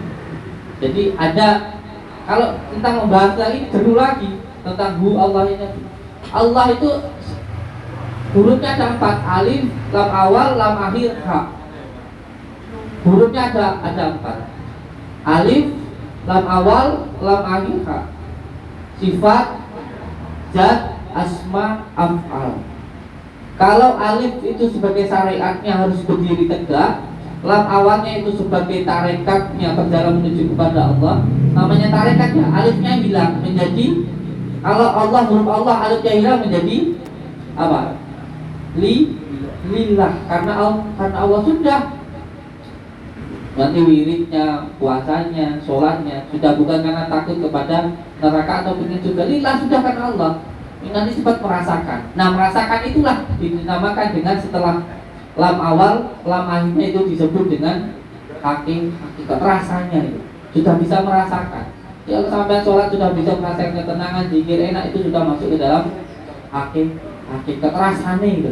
Jadi ada kalau tentang membahas lagi dulu lagi tentang Allah ini. Allah itu hurufnya ada 4, alif, lam awal, lam akhir, ha. Hurufnya ada 4. Alif, lam awal, lam akhir, ha. Sifat, zat, asma, af'al. Kalau alif itu sebagai syariatnya harus berdiri tegak, lam awalnya itu sebagai tarekatnya berjalan menuju kepada Allah. Namanya tarekatnya, alifnya hilang menjadi, kalau Allah huruf Allah alifnya hilang menjadi apa? Lillah, karena Allah sudah. Nanti wiridnya, puasanya, sholatnya sudah bukan karena takut kepada neraka atau ingin juga, lillah sudah karena Allah. Nanti sempat merasakan. Nah, merasakan itulah dinamakan dengan setelah lam awal, lam akhirnya itu disebut dengan hakikat rasanya itu. Sudah bisa merasakan. Kalau sampai sholat sudah bisa merasakan ketenangan, zikir enak, itu sudah masuk ke dalam hakikat rasanya gitu.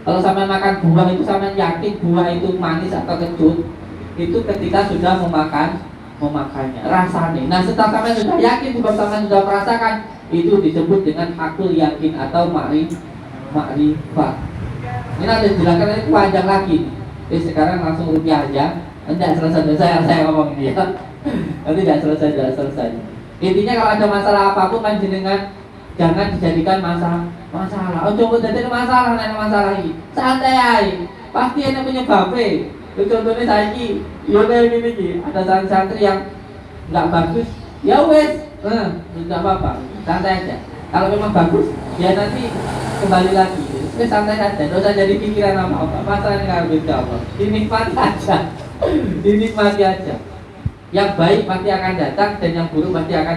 Kalau sampai makan buah itu sampai yakin buah itu manis atau kecut, itu ketika sudah memakannya rasanya. Nah setelah sampai sudah yakin, bukan sampai sudah merasakan, itu disebut dengan hakul yakin atau makrifat. Ini nanti dijelaskan, ini panjang lagi. Jadi sekarang langsung rupiah aja. Tidak selesai saya ngomong dia. Nanti tidak selesai. Intinya kalau ada masalah apapun panjenengan jangan dijadikan masalah. Oh coba jadi masalah ini. Santai aja. Pasti ada penyebabnya. Contohnya saya ini, ya kayak gini. Ada santri yang nggak bagus, ya wes, tidak apa-apa, santai aja. Kalau memang bagus, ya nanti kembali lagi. Santai saja, tidak usah jadi pikiran apa-apa. Masalahnya nggak bisa apa. Dinikmati aja. Yang baik pasti akan datang dan yang buruk pasti akan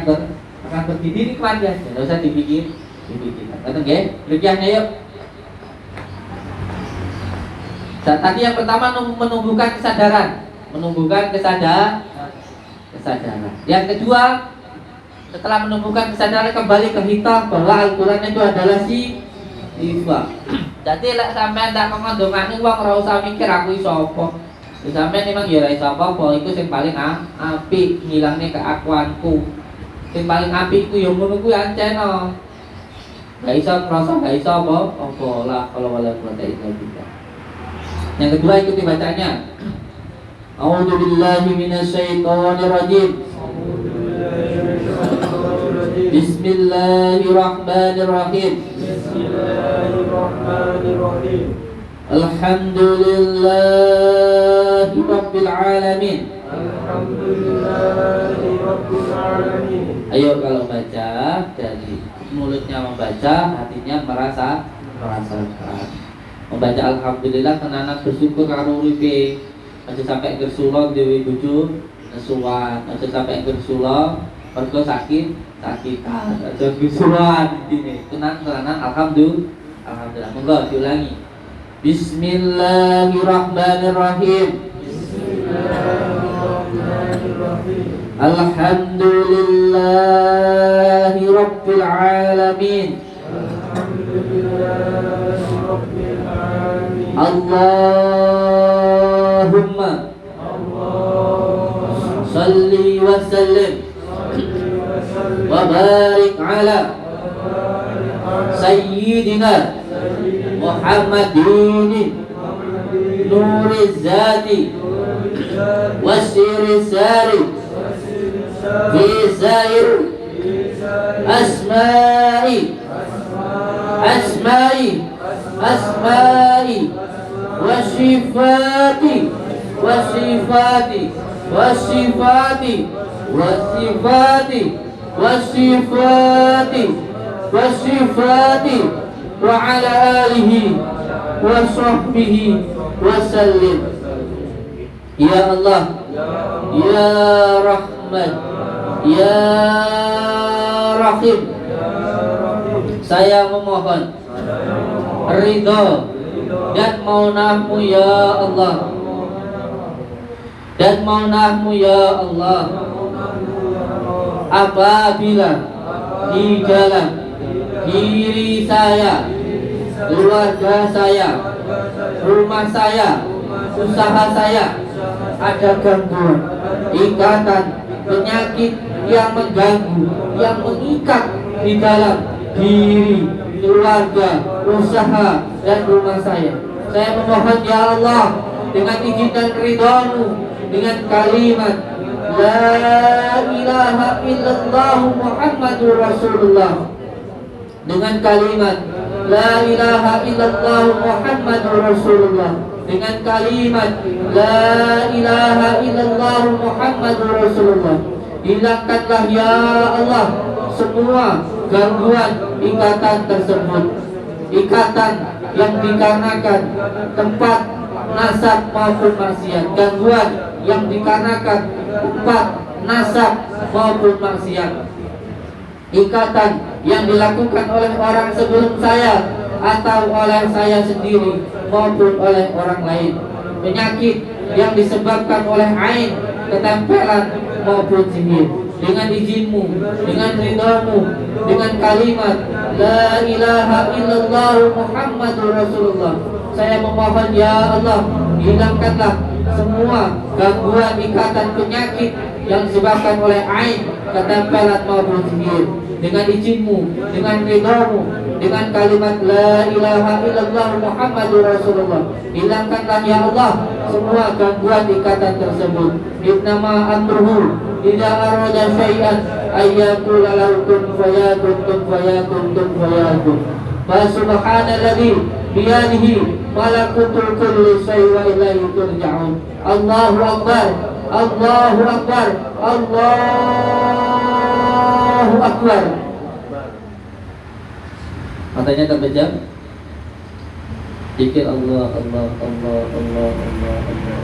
pergi. Dinikmati aja, tidak usah dipikirkan. Datang ya, berikutnya yuk. Tadi yang pertama menumbuhkan kesadaran, kesadaran. Yang kedua, setelah menumbuhkan kesadaran kembali ke hitam bahwa Al-Quran itu adalah sifat. Jadi lek sampean tak ngomong wong ora usah mikir aku iso apa. Sampean memang ya ora iso apa, iku sing paling apik ngilangne keakuanku. Sing paling apik ku ya ngono kuwi anceno. Gak iso krasa, gak iso apa lah kalau wala quwata illa billah. Yang kedua ikuti bacanya. A'udzu billahi minasyaitonir rajim. Bismillahirrahmanirrahim. Alhamdulillahi rabbil alamin. Ayo kalau baca dari mulutnya membaca, hatinya merasakan. Membaca alhamdulillah karena bersyukur karo uripe. Aja sampai gersulo dewe bojo nesuwan, aja sampai gersulo mergo sakitan. Aja gersulan intine. Tenan alhamdulillah. Monggo diulangi. Bismillahirrahmanirrahim. Alhamdulillahi rabbil alamin. Allahumma salli wa sallim wa barik ala sayyidina Muhammadin nuriz zati wasiri sari fi sair asma'i wasifati wa ala alihi wa sahbihi wa sallim. Ya Allah, Ya Rahman, Ya Rahim, saya memohon ridho dan maunahmu ya Allah, apabila di dalam diri saya, keluarga saya, rumah saya, usaha saya ada gangguan, ikatan, penyakit yang mengganggu, yang mengikat di dalam diri, keluarga, usaha, dan rumah saya memohon ya Allah dengan izin dan ridho-Mu, dengan kalimat La ilaha illallah Muhammadur Rasulullah, dengan kalimat La ilaha illallah Muhammadur Rasulullah, dengan kalimat La ilaha illallah Muhammadur Rasulullah. Hilangkanlah ya Allah semua gangguan ikatan tersebut, ikatan yang dikarenakan tempat nasab maupun maksiat, gangguan yang dikarenakan tempat nasab maupun maksiat, ikatan yang dilakukan oleh orang sebelum saya atau oleh saya sendiri maupun oleh orang lain, penyakit yang disebabkan oleh ain, ketempelan maupun sihir, dengan izinmu, dengan ridhamu, dengan kalimat La ilaha illallah Muhammadur Rasulullah. Saya memohon ya Allah, hilangkanlah semua gangguan, ikatan, penyakit yang disebabkan oleh ain, ketempelan maupun sihir. Dengan izinmu, dengan ridhamu, dengan kalimat La ilaha illallah Muhammadur Rasulullah, hilangkanlah ya Allah semua gangguan ikatan tersebut. Innama amruhu idza arada syai'an ayyaqula lahu kun fayakun, kun fayakun, kun fayakun. Fa subhanalladzi biyadihi malakutul kulli syai' wa ilaihi turja'un. Allahu akbar, Allahu akbar, Allahu akbar. Matanya terpejam. Zikir Allah, Allah, Allah, Allah, Allah, Allah.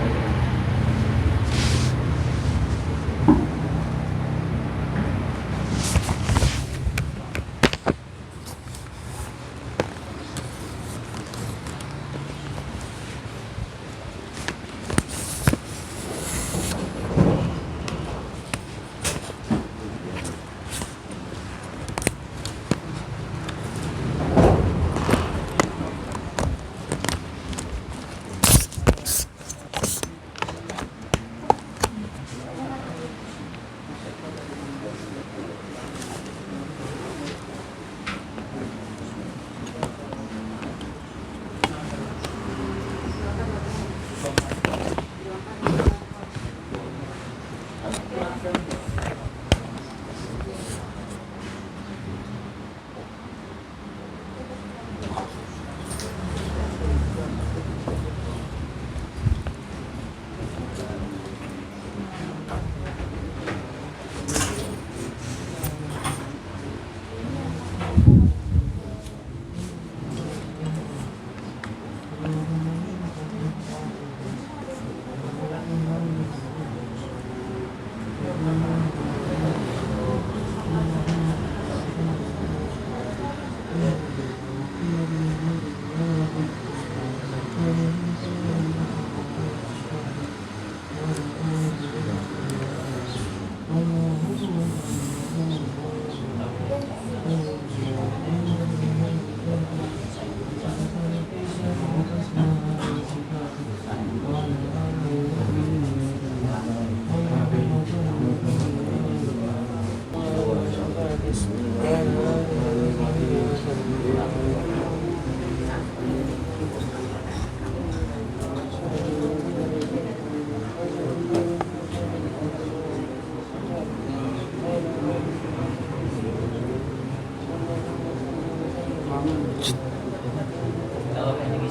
Kalau ini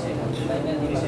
bisa,